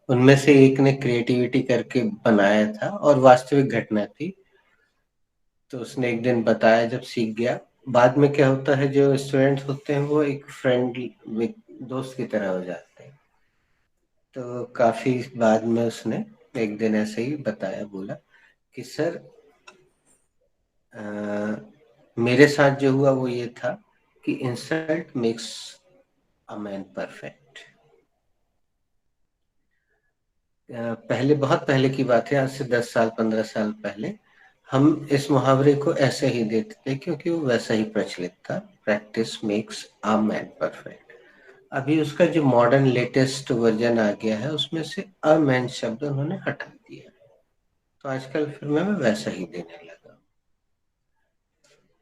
उनमें से एक ने क्रिएटिविटी करके बनाया था और वास्तविक घटना थी, तो उसने एक दिन बताया, जब सीख गया, बाद में क्या होता है, जो स्टूडेंट्स होते हैं वो एक फ्रेंडली दोस्त की तरह हो जाते हैं। तो काफी बाद में उसने एक दिन ऐसे ही बताया, बोला कि सर, मेरे साथ जो हुआ वो ये था कि insult makes a man perfect. पहले, बहुत पहले की बात है, आज से 10 साल 15 साल पहले हम इस मुहावरे को ऐसे ही देते थे, क्योंकि वो वैसा ही प्रचलित था, practice makes a man perfect. अभी उसका जो मॉडर्न लेटेस्ट वर्जन आ गया है, उसमें से अ मैन शब्द उन्होंने हटा दिया, तो आजकल फिल्में में वैसा ही देने लगा।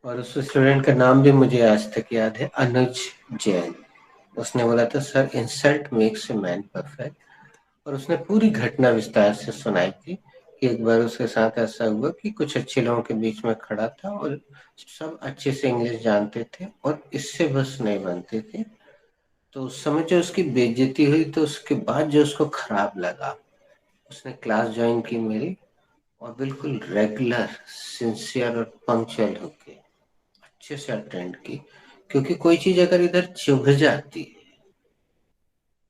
और उस स्टूडेंट का नाम भी मुझे आज तक याद है, अनुज जैन। उसने बोला था, sir, insult makes a man perfect. और उसने पूरी घटना विस्तार से सुनाई थी कि एक बार उसके साथ ऐसा हुआ कि कुछ अच्छे लोगों के बीच में खड़ा था और सब अच्छे से इंग्लिश जानते थे और इससे बस नहीं बनते थे, तो उस समय जो उसकी बेइज्जती हुई, तो उसके बाद जो उसको खराब लगा, उसने क्लास ज्वाइन की मेरी, और बिल्कुल रेगुलर, सिंसियर और पंक्चुअल होके अच्छे से अटेंड की, क्योंकि कोई चीज अगर इधर चुभ जाती है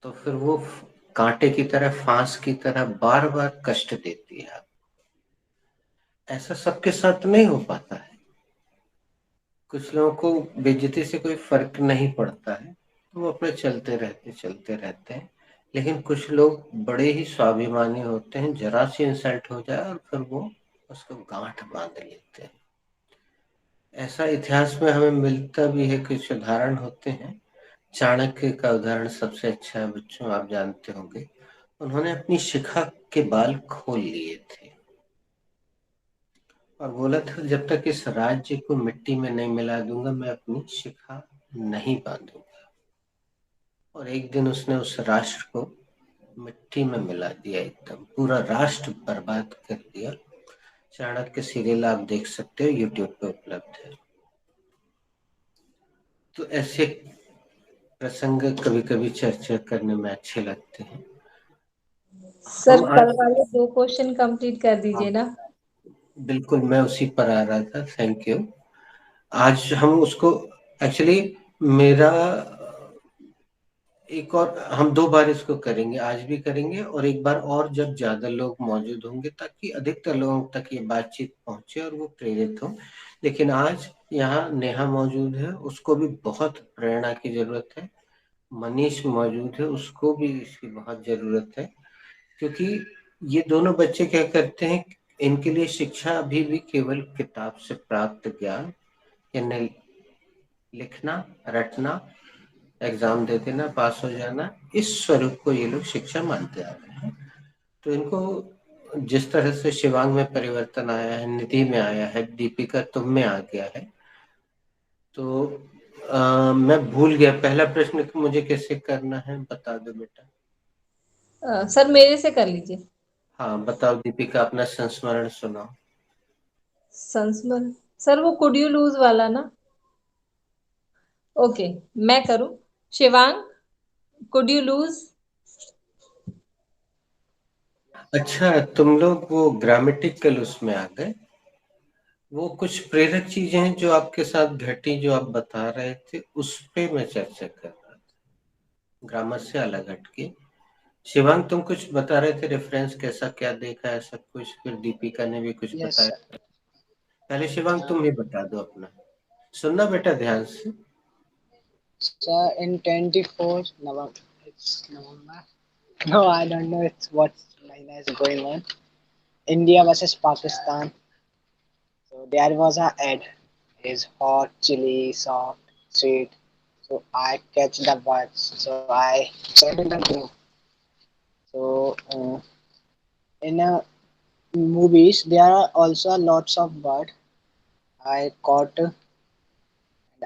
तो फिर वो कांटे की तरह, फांस की तरह बार बार कष्ट देती है। ऐसा सबके साथ नहीं हो पाता है, कुछ लोगों को बेइज्जती से कोई फर्क नहीं पड़ता है, तो वो अपने चलते रहते हैं। लेकिन कुछ लोग बड़े ही स्वाभिमानी होते हैं, जरा सी इंसल्ट हो जाए और फिर वो उसको गांठ बांध लेते हैं। ऐसा इतिहास में हमें मिलता भी है, कुछ उदाहरण होते हैं। चाणक्य का उदाहरण सबसे अच्छा है बच्चों, आप जानते होंगे। उन्होंने अपनी शिखा के बाल खोल लिए थे और बोला था, जब तक इस राज्य को मिट्टी में नहीं मिला दूंगा, मैं अपनी शिखा नहीं बांधूंगा। और एक दिन उसने उस राष्ट्र को मिट्टी में मिला दिया, एकदम पूरा राष्ट्र बर्बाद कर दिया। चाणक्य सीरियल आप देख सकते हो, यूट्यूब पे उपलब्ध है। तो ऐसे प्रसंग कभी कभी चर्चा करने में अच्छे लगते हैं। सर, हम कल आज, वाले 2 क्वेश्चन कंप्लीट कर दीजिए ना। बिल्कुल, मैं उसी पर आ रहा था, थैंक यू। आज हम उसको, एक्चुअली मेरा एक और, हम 2 बार इसको करेंगे, आज भी करेंगे और एक बार और जब ज्यादा लोग मौजूद होंगे, ताकि अधिकतर लोगों तक ये बातचीत पहुंचे और वो प्रेरित हो। लेकिन आज यहाँ नेहा मौजूद है, उसको भी बहुत प्रेरणा की जरूरत है। मनीष मौजूद है, उसको भी इसकी बहुत जरूरत है, क्योंकि ये दोनों बच्चे क्या करते हैं, इनके लिए शिक्षा अभी भी केवल किताब से प्राप्त ज्ञान, यानी लिखना, रटना एग्जाम दे देना, पास हो जाना, इस स्वरूप को ये लोग शिक्षा मानते आ रहे हैं। तो इनको जिस तरह से शिवांग में परिवर्तन आया है, निधि में आया है, दीपिका तुम में आ गया है, तो मैं भूल गया पहला प्रश्न मुझे कैसे करना है, बता दो बेटा। सर मेरे से कर लीजिए। हाँ बताओ दीपिका, अपना संस्मरण सुनाओ। संस्मरण सर वो कुड यू लूज वाला ना। ओके मैं करूं। Shivang could you lose. अच्छा तुम लोग वो ग्रामेटिकल उसमें आ गए, वो कुछ प्रेरक चीजें हैं जो आपके साथ घटी, जो आप बता रहे थे, उस पे मैं चर्चा कर रहा था, ग्रामर से अलग हटके। शिवांग तुम कुछ बता रहे थे, रेफरेंस कैसा क्या देखा ऐसा कुछ, फिर दीपिका ने भी कुछ Yes, sir. बताया। पहले शिवांग Uh, तुम ही बता दो अपना, सुनना बेटा ध्यान से। sir, in 24 November, it's November. No, I don't know. It's what Mahina is going on. India versus Pakistan. So there was a ad. Is hot, chili, soft, sweet. So I catch the words. So I send in the group. So in movies there are also lots of bird. I caught and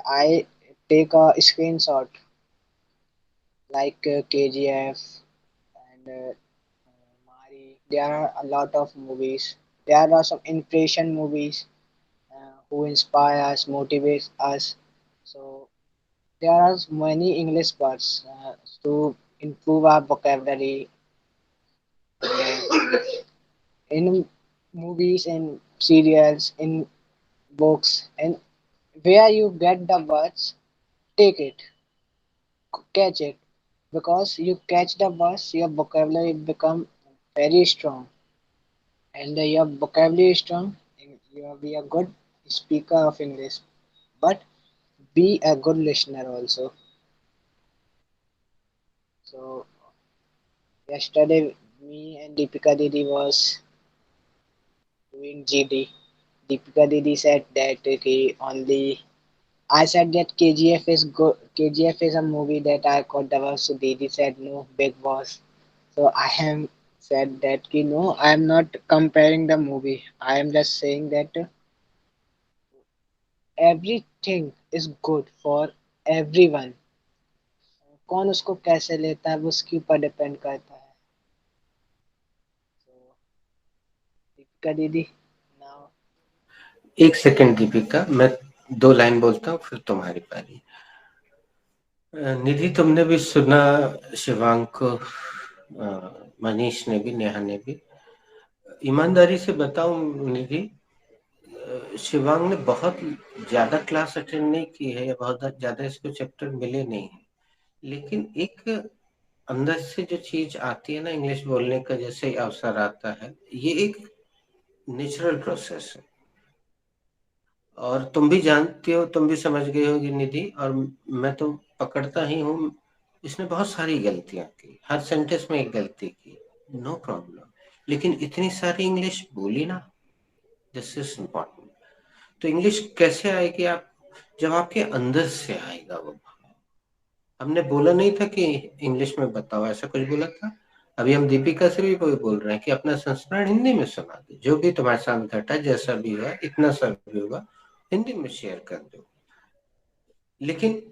I take a screenshot like KGF and Mari. There are a lot of movies. There are lots of inspiration movies who inspire us, motivate us. So there are many English words to improve our vocabulary in movies, in serials, in books, and where you get the words, take it, catch it, because you catch the words, your vocabulary become very strong, and your vocabulary is strong, you will be a good speaker of English, but be a good listener also. So yesterday, me and Deepika Didi was doing GD. Deepika Didi said that he only. I said that KGF is good. KGF is a movie that I caught the was. So Didi said no, Big Boss. So I am said that ki no, I am not comparing the movie. I am just saying that everything is good for everyone. कौन उसको कैसे लेता है वो उसके ऊपर depend करता है. So दीपिका दीदी now. एक सेकंड दीपिका, मैं 2 लाइन बोलता हूँ फिर तुम्हारी पारी। निधि तुमने भी सुना शिवांग को, मनीष ने भी, नेहा ने भी। ईमानदारी से बताऊं निधि, शिवांग ने बहुत ज्यादा क्लास अटेंड नहीं की है या बहुत ज्यादा इसको चैप्टर मिले नहीं है, लेकिन एक अंदर से जो चीज आती है ना इंग्लिश बोलने का, जैसे अवसर आता है, ये एक नेचुरल प्रोसेस है। और तुम भी जानती हो, तुम भी समझ गई होगी निधि, और मैं तो पकड़ता ही हूँ, इसने बहुत सारी गलतियां की, हर सेंटेंस में एक गलती की, नो प्रॉब्लम, लेकिन इतनी सारी इंग्लिश बोली ना, दिस इज इम्पोर्टेंट। तो इंग्लिश कैसे आएगी, आप जब आपके अंदर से आएगा वो भाव। हमने बोला नहीं था कि इंग्लिश में बताओ, ऐसा कुछ बोला था? अभी हम दीपिका से भी वही बोल रहे हैं कि अपना संस्मरण हिंदी में सुना दो, जो भी तुम्हारे साथ घटा, जैसा भी हुआ, इतना सब भी होगा, हिंदी में शेयर कर दो। लेकिन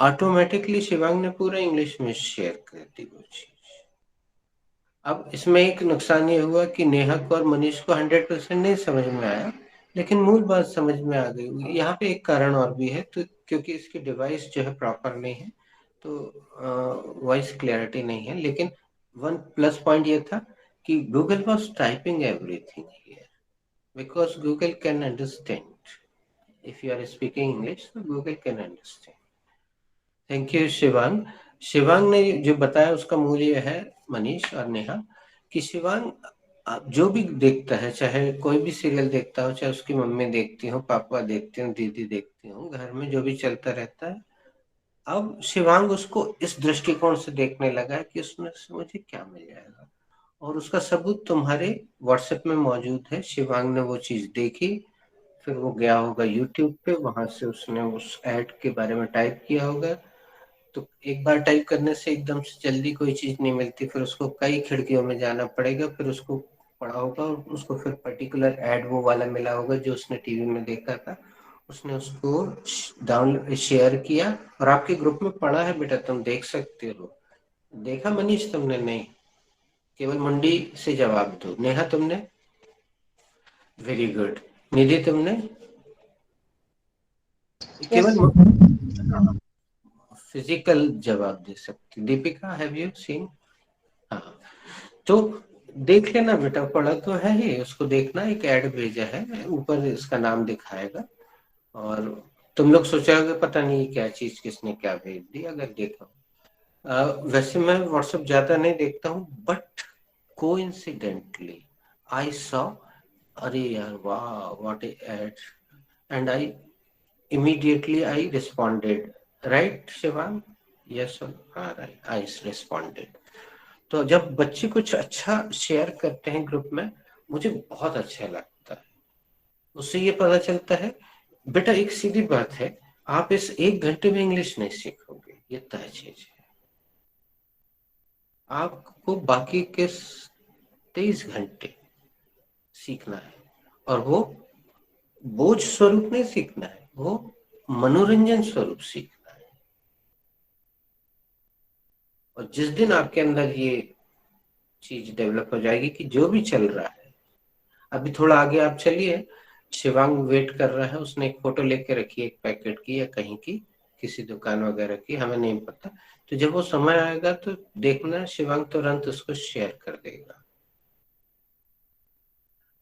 ऑटोमेटिकली शिवांग ने पूरा इंग्लिश में शेयर कर दी वो चीज। अब इसमें एक नुकसान ये हुआ कि नेहा को और मनीष को 100% नहीं समझ में आया, लेकिन मूल बात समझ में आ गई। यहाँ पे एक कारण और भी है, तो क्योंकि इसकी डिवाइस जो है प्रॉपर नहीं है, तो वॉइस क्लैरिटी नहीं है, लेकिन वन प्लस पॉइंट ये था कि Google was typing everything here, because Google can understand if you are speaking English, तो Google can understand. Thank you Shivang. Shivang ने जो बताया उसका मूल ये है, मनीष और नेहा, कि शिवांग जो भी देखता है, चाहे कोई भी सीरियल देखता हो, चाहे उसकी मम्मी देखती हो, पापा देखते हो, दीदी देखती हो, घर में जो भी चलता रहता है, अब शिवांग उसको इस दृष्टिकोण से देखने लगा है कि उसमें से मुझे क्या मिल जाएगा, और उसका सबूत तुम्हारे व्हाट्सएप में मौजूद है। शिवांग ने वो चीज देखी, फिर वो गया होगा यूट्यूब पे, वहां से उसने उस एड के बारे में टाइप किया होगा, तो एक बार टाइप करने से एकदम से जल्दी कोई चीज नहीं मिलती, फिर उसको कई खिड़कियों में जाना पड़ेगा, फिर उसको पढ़ा होगा और उसको फिर पर्टिकुलर ऐड वो वाला मिला होगा जो उसने टीवी में देखा था, उसने उसको डाउन शेयर किया और आपके ग्रुप में पड़ा है बेटा, तुम देख सकते हो। देखा मनीष तुमने? नहीं, केवल मुंडी से जवाब दो। नेहा तुमने? Very good. निधि तुमने? Yes, केवल sir. फिजिकल जवाब दे सकती। Deepika, have you seen? हाँ, तो देख लेना बेटा, पढ़ा तो है ही, उसको देखना। एक ऐड भेजा है, ऊपर इसका नाम दिखाएगा और तुम लोग सोचोगे पता नहीं क्या चीज किसने क्या भेज दी। अगर देखो, वैसे मैं व्हाट्सएप ज्यादा नहीं देखता हूँ, बट कोइंसिडेंटली आई सॉ, अरे यार वाह what A add, and I immediately I responded, right Shivang? yes or हाँ, right, I responded। तो जब बच्चे कुछ अच्छा शेयर करते हैं ग्रुप में, मुझे बहुत अच्छा लगता है। उससे ये पता चलता है बेटा, एक सीधी बात है, आप इस 1 घंटे में इंग्लिश नहीं सीखोगे, ये तय चीज है। आपको बाकी के 23 घंटे सीखना है, और वो बोझ स्वरूप नहीं सीखना है, वो मनोरंजन स्वरूप सीखना है। और जिस दिन आपके अंदर ये चीज डेवलप हो जाएगी कि जो भी चल रहा है, अभी थोड़ा आगे आप चलिए, शिवांग वेट कर रहा है, उसने एक फोटो लेके रखी है एक पैकेट की या कहीं की, किसी दुकान वगैरह की, हमें नहीं पता। तो जब वो समय आएगा तो देखना, शिवांग तुरंत उसको शेयर कर देगा।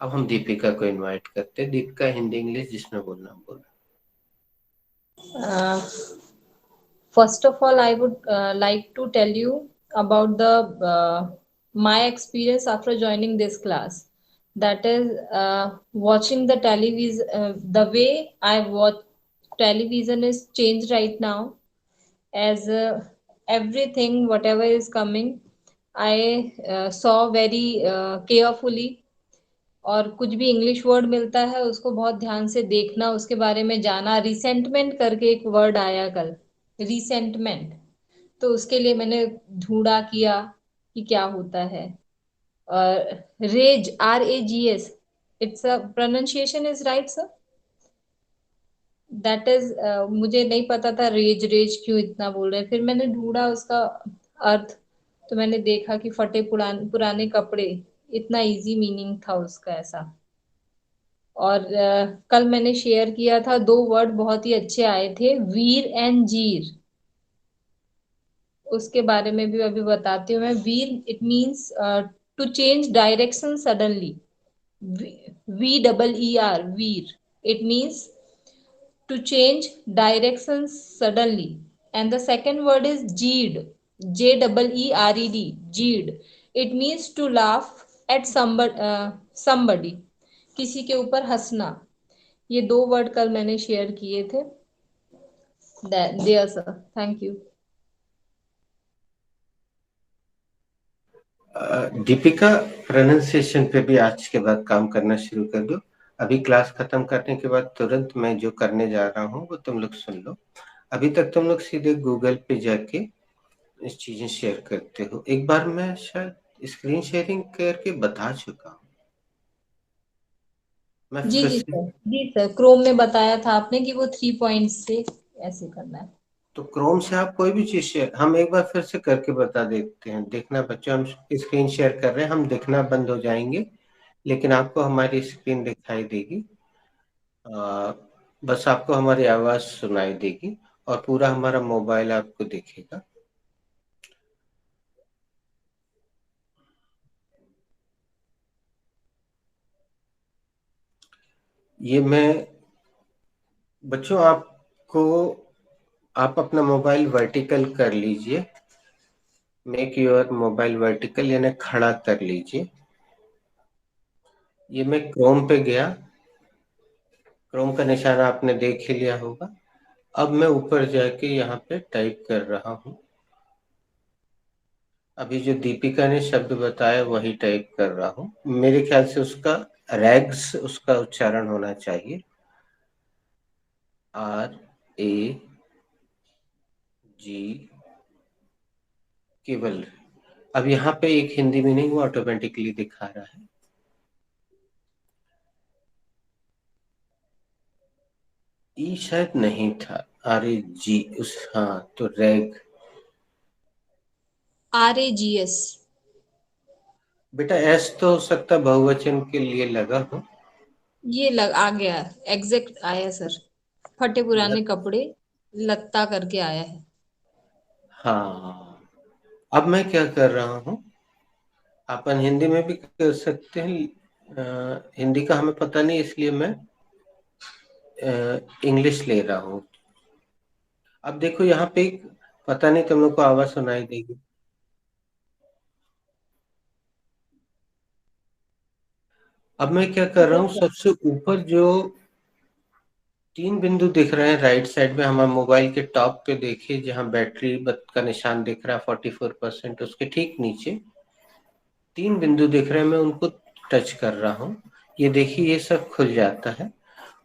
अब हम दीपिका को इनवाइट करते हैं। दीपिका, हिंदी इंग्लिश जिसमें बोलना बोला। Uh, First of all, I would like to tell you about the my experience after joining this class. That is watching the television. The way I watch television is changed right now, as everything whatever is coming, I saw very carefully, और कुछ भी English word मिलता है उसको बहुत ध्यान से देखना, उसके बारे में जाना। रिसेंटमेंट करके एक वर्ड आया कल, रिसेंटमेंट, तो उसके लिए मैंने ढूंढा किया कि क्या होता है। और rage, RAGS, it's a pronunciation is right sir? That is, मुझे नहीं पता था रेज रेज क्यों इतना बोल रहे हैं, फिर मैंने ढूंढा उसका अर्थ, तो मैंने देखा कि फटे पुराने कपड़े, इतना इजी मीनिंग था उसका ऐसा। और कल मैंने शेयर किया था, 2 वर्ड बहुत ही अच्छे आए थे, वीर एंड जीर, उसके बारे में भी अभी बताती हूँ मैं। Veer, it means to change direction suddenly, VEER, veer, it means to change directions suddenly. And the second word is jeered, JEERED, jeered, it means to laugh at somebody, किसी के ऊपर हंसना। ये 2 वर्ड कल मैंने शेयर किए थे। There sir, thank you. Deepika, pronunciation पे भी आज के बाद काम करना शुरू कर दो। अभी क्लास खत्म करने के बाद तुरंत मैं जो करने जा रहा हूँ वो तुम लोग सुन लो। अभी तक तुम लोग सीधे गूगल पे जाके इस चीजें शेयर करते हो। एक बार मैं शायद स्क्रीन शेयरिंग करके बता चुका हूँ, मैं जी फिर जी से। सर, जी सर, क्रोम में बताया था आपने कि वो 3 पॉइंट्स से ऐसे करना है। तो क्रोम से आप कोई भी चीज शेयर, हम एक बार फिर से करके बता देते हैं। देखना बच्चों, हम स्क्रीन शेयर कर रहे हैं, हम दिखना बंद हो जाएंगे लेकिन आपको हमारी स्क्रीन दिखाई देगी। बस आपको हमारी आवाज सुनाई देगी और पूरा हमारा मोबाइल आपको दिखेगा। ये मैं बच्चों आपको, आप अपना मोबाइल वर्टिकल कर लीजिए, मेक योर मोबाइल वर्टिकल यानी खड़ा कर लीजिए। ये मैं क्रोम पे गया, क्रोम का निशान आपने देख ही लिया होगा। अब मैं ऊपर जाके यहाँ पे टाइप कर रहा हूँ। अभी जो दीपिका ने शब्द बताया वही टाइप कर रहा हूँ। मेरे ख्याल से उसका रैग्स उसका उच्चारण होना चाहिए, RAGS। केवल अब यहाँ पे एक हिंदी मीनिंग वो ऑटोमेटिकली दिखा रहा है। ई शायद नहीं था, RAG उस, हाँ तो रैग। RAGS। बेटा एस तो हो सकता बहुवचन के लिए लगा हो। ये आ गया, एग्जैक्ट आया सर। फटे पुराने कपड़े लत्ता करके आया है। हाँ, अब मैं क्या कर रहा हूँ, अपन हिंदी में भी कर सकते हैं। हिंदी का हमें पता नहीं, इसलिए मैं इंग्लिश ले रहा हूँ। अब देखो यहाँ पे एक, पता नहीं तुम लोग को आवाज सुनाई देगी। अब मैं क्या कर रहा हूँ, सबसे ऊपर जो 3 बिंदु दिख रहे हैं राइट साइड में, हमारे मोबाइल के टॉप पे देखिए, जहाँ बैटरी का निशान दिख रहा है 44%, उसके ठीक नीचे 3 बिंदु दिख रहे हैं, मैं उनको टच कर रहा हूँ। ये देखिए ये सब खुल जाता है,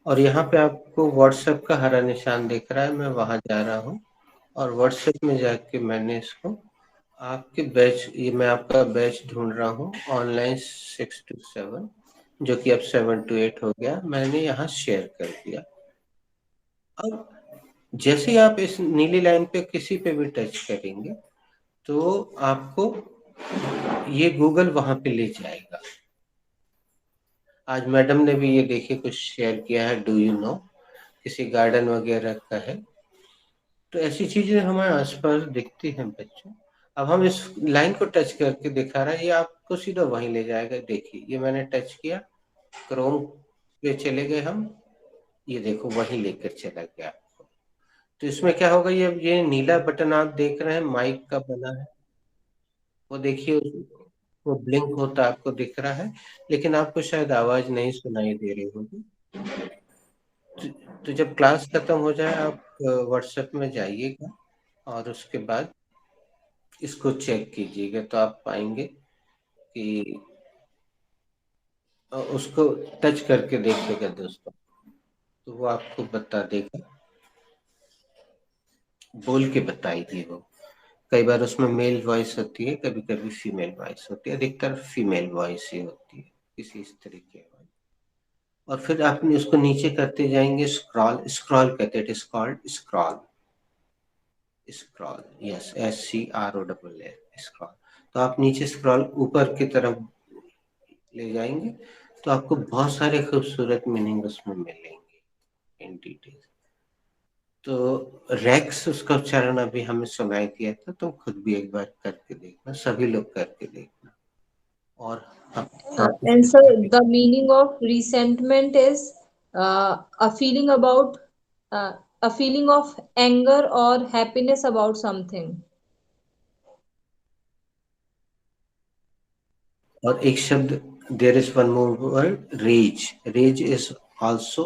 और यहाँ पे आपको व्हाट्सएप का हरा निशान दिख रहा है, मैं वहां जा रहा हूँ और व्हाट्सएप में जाके मैंने इसको आपके बैच, ये मैं आपका बैच ढूंढ रहा हूँ, ऑनलाइन 6 to 7, जो कि अब 7 to 8 हो गया, मैंने यहाँ शेयर कर दिया। अब जैसे ही आप इस नीली लाइन पे किसी पे भी टच करेंगे तो आपको ये गूगल वहां पे ले जाएगा। आज मैडम ने भी ये देखिए कुछ शेयर किया है, डू यू नो, किसी गार्डन वगैरह का है। तो ऐसी चीजें हमारे आसपास दिखती हैं बच्चों। अब हम इस लाइन को टच करके दिखा रहा है, ये आपको सीधा वहीं ले जाएगा। देखिए ये मैंने टच किया, क्रोम पे चले गए हम, ये देखो वहीं लेकर चला गया आपको। तो इसमें क्या होगा, ये नीला बटन आप देख रहे हैं माइक का बना है, वो देखिए वो ब्लिंक होता आपको दिख रहा है, लेकिन आपको शायद आवाज नहीं सुनाई दे रही होगी। तो जब क्लास खत्म हो जाए आप व्हाट्सएप में जाइएगा और उसके बाद इसको चेक कीजिएगा, तो आप पाएंगे कि उसको टच करके देखिएगा दोस्तों, तो वो आपको बता देगा, बोल के बताएगी वो। कई बार उसमें मेल वॉइस होती है, कभी कभी फीमेल वॉइस होती है, अधिकतर फीमेल वॉइस ही होती है, किसी स्त्री की आवाज। और फिर आपने उसको नीचे करते जाएंगे, स्क्रॉल, स्क्रॉल कहते हैं, it is called scroll, scroll, yes, SCROLL, scroll. तो आप नीचे स्क्रॉल ऊपर की तरफ ले जाएंगे तो आपको बहुत सारे खूबसूरत मीनिंग उसमें मिलेंगे इन डिटेल। तो रेक्स उसका उच्चारण अभी हमें सुनाई दिया था, तुम खुद भी एक बार करके देखना, सभी लोग करके देखना। और And so the meaning of resentment is a feeling about a feeling of anger or happiness about something. और एक शब्द, there is one more word, rage. Rage is also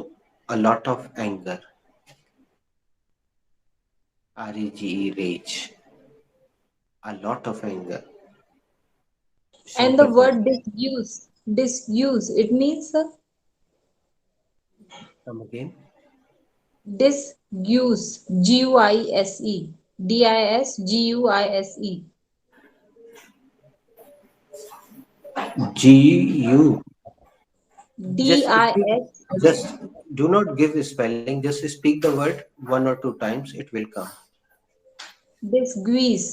a lot of anger, RAGE, rage, a lot of anger. And the Shankar word भाषा। disuse, it means Come again. disuse, GUISE, DISGUISE. GU. Just speak, DIS, just do not give spelling, just speak the word 1 or 2 times, it will come. disguise,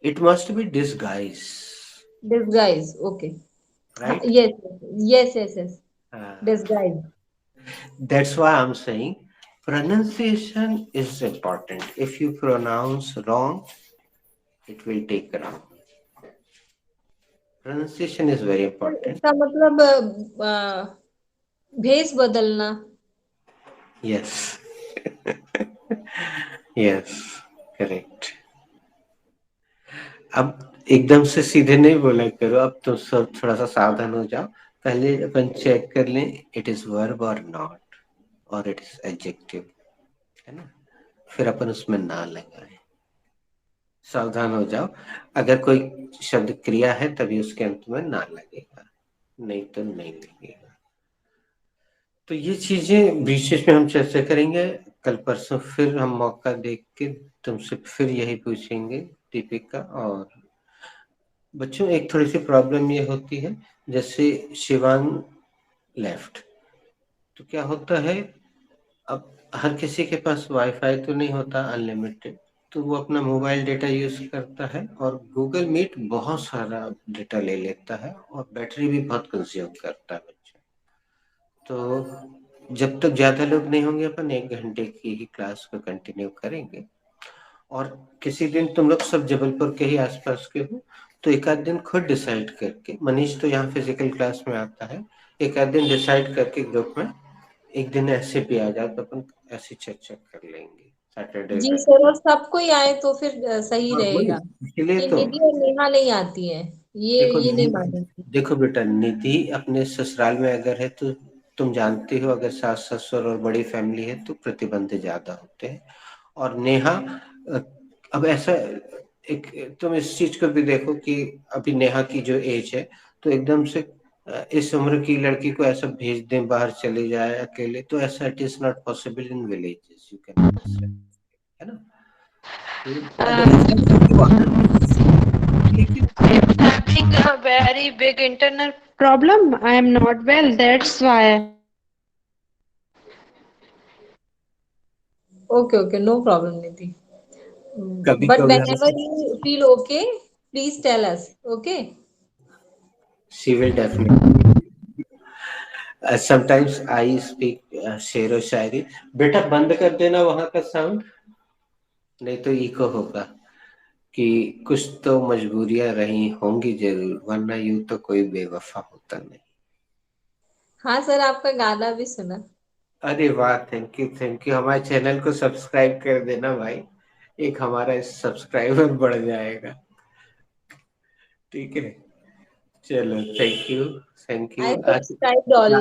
It must be disguise, disguise. Okay. right? Yes, yes. Uh, Disguise. that's why I'm saying pronunciation is important. If you pronounce wrong, it will take wrong. Pronunciation is very important. इसका मतलब भेष बदलना। Yes. Yes, correct. अब एकदम से सीधे नहीं बोला करो, अब तो सब थोड़ा सा सावधान हो जाओ। पहले अपन चेक कर लें, इट इज वर्ब और नॉट, और इट इज एडजेक्टिव, है ना, फिर अपन उसमें ना लगाए। सावधान हो जाओ, अगर कोई शब्द क्रिया है तभी उसके अंत में ना लगेगा, नहीं तो नहीं लगेगा। तो ये चीजें बीच में हम चर्चा करेंगे। कल परसों फिर हम मौका देख के तुमसे फिर यही पूछेंगे दीपिका। और बच्चों एक थोड़ी सी प्रॉब्लम ये होती है, जैसे शिवांग लेफ्ट, तो क्या होता है, अब हर किसी के पास वाईफाई तो नहीं होता अनलिमिटेड, तो वो अपना मोबाइल डेटा यूज करता है और गूगल मीट बहुत सारा डेटा ले लेता है और बैटरी भी बहुत कंज्यूम करता है बच्चा। तो जब तक ज्यादा लोग नहीं होंगे अपन 1 घंटे की ही क्लास को कंटिन्यू करेंगे। और किसी दिन तुम लोग सब जबलपुर के ही आसपास के हो, तो एक आध दिन खुद डिसाइड करके, मनीष तो यहाँ फिजिकल क्लास में आता है, एक आध दिन डिसाइड करके ग्रुप में एक दिन ऐसे भी आ जाओ, तो अपन ऐसी चर्चा कर लेंगे सैटरडे जी का। सर, और सब कोई आए तो फिर सही हाँ वही, रहेगा। इसलिए ये तो निधि और नेहा नहीं आती है, देखो ये नहीं मानेंगी। देखो बेटा, निधि अपने ससुराल में अगर है तो तुम जानती हो, अगर सास ससुर और बड़ी फैमिली है तो प्रतिबंध ज्यादा होते हैं। और नेहा, अ, अब ऐसा एक, तुम इस चीज को भी देखो कि अभी नेहा की जो एज है, तो एकदम से इस उम्र की लड़की को ऐसा भेज दें बाहर चले जाए अकेले, तो ऐसा it is not possible in villages, you can understand, है ना। तो अब ऐसा नहीं कि वहां, लेकिन Having a very big internal problem. I am not well. That's why. Okay okay, no problem Nidhi. कभी बट कभी whenever you feel okay, please tell us. Okay? She will definitely, sometimes I speak शेरो शायरी। बेटा बंद कर देना वहां का साउंड, नहीं तो इको होगा, कि कुछ तो मजबूरियां रही होंगी जरूर, वरना यूं तो कोई बेवफा होता नहीं। हाँ सर, आपका गाना भी सुना। अरे वाह, थैंक यू थैंक यू। हमारे चैनल को सब्सक्राइब कर देना भाई, एक हमारा सब्सक्राइबर बढ़ जाएगा। ठीक है, चलो thank you thank I you. आज subscribed all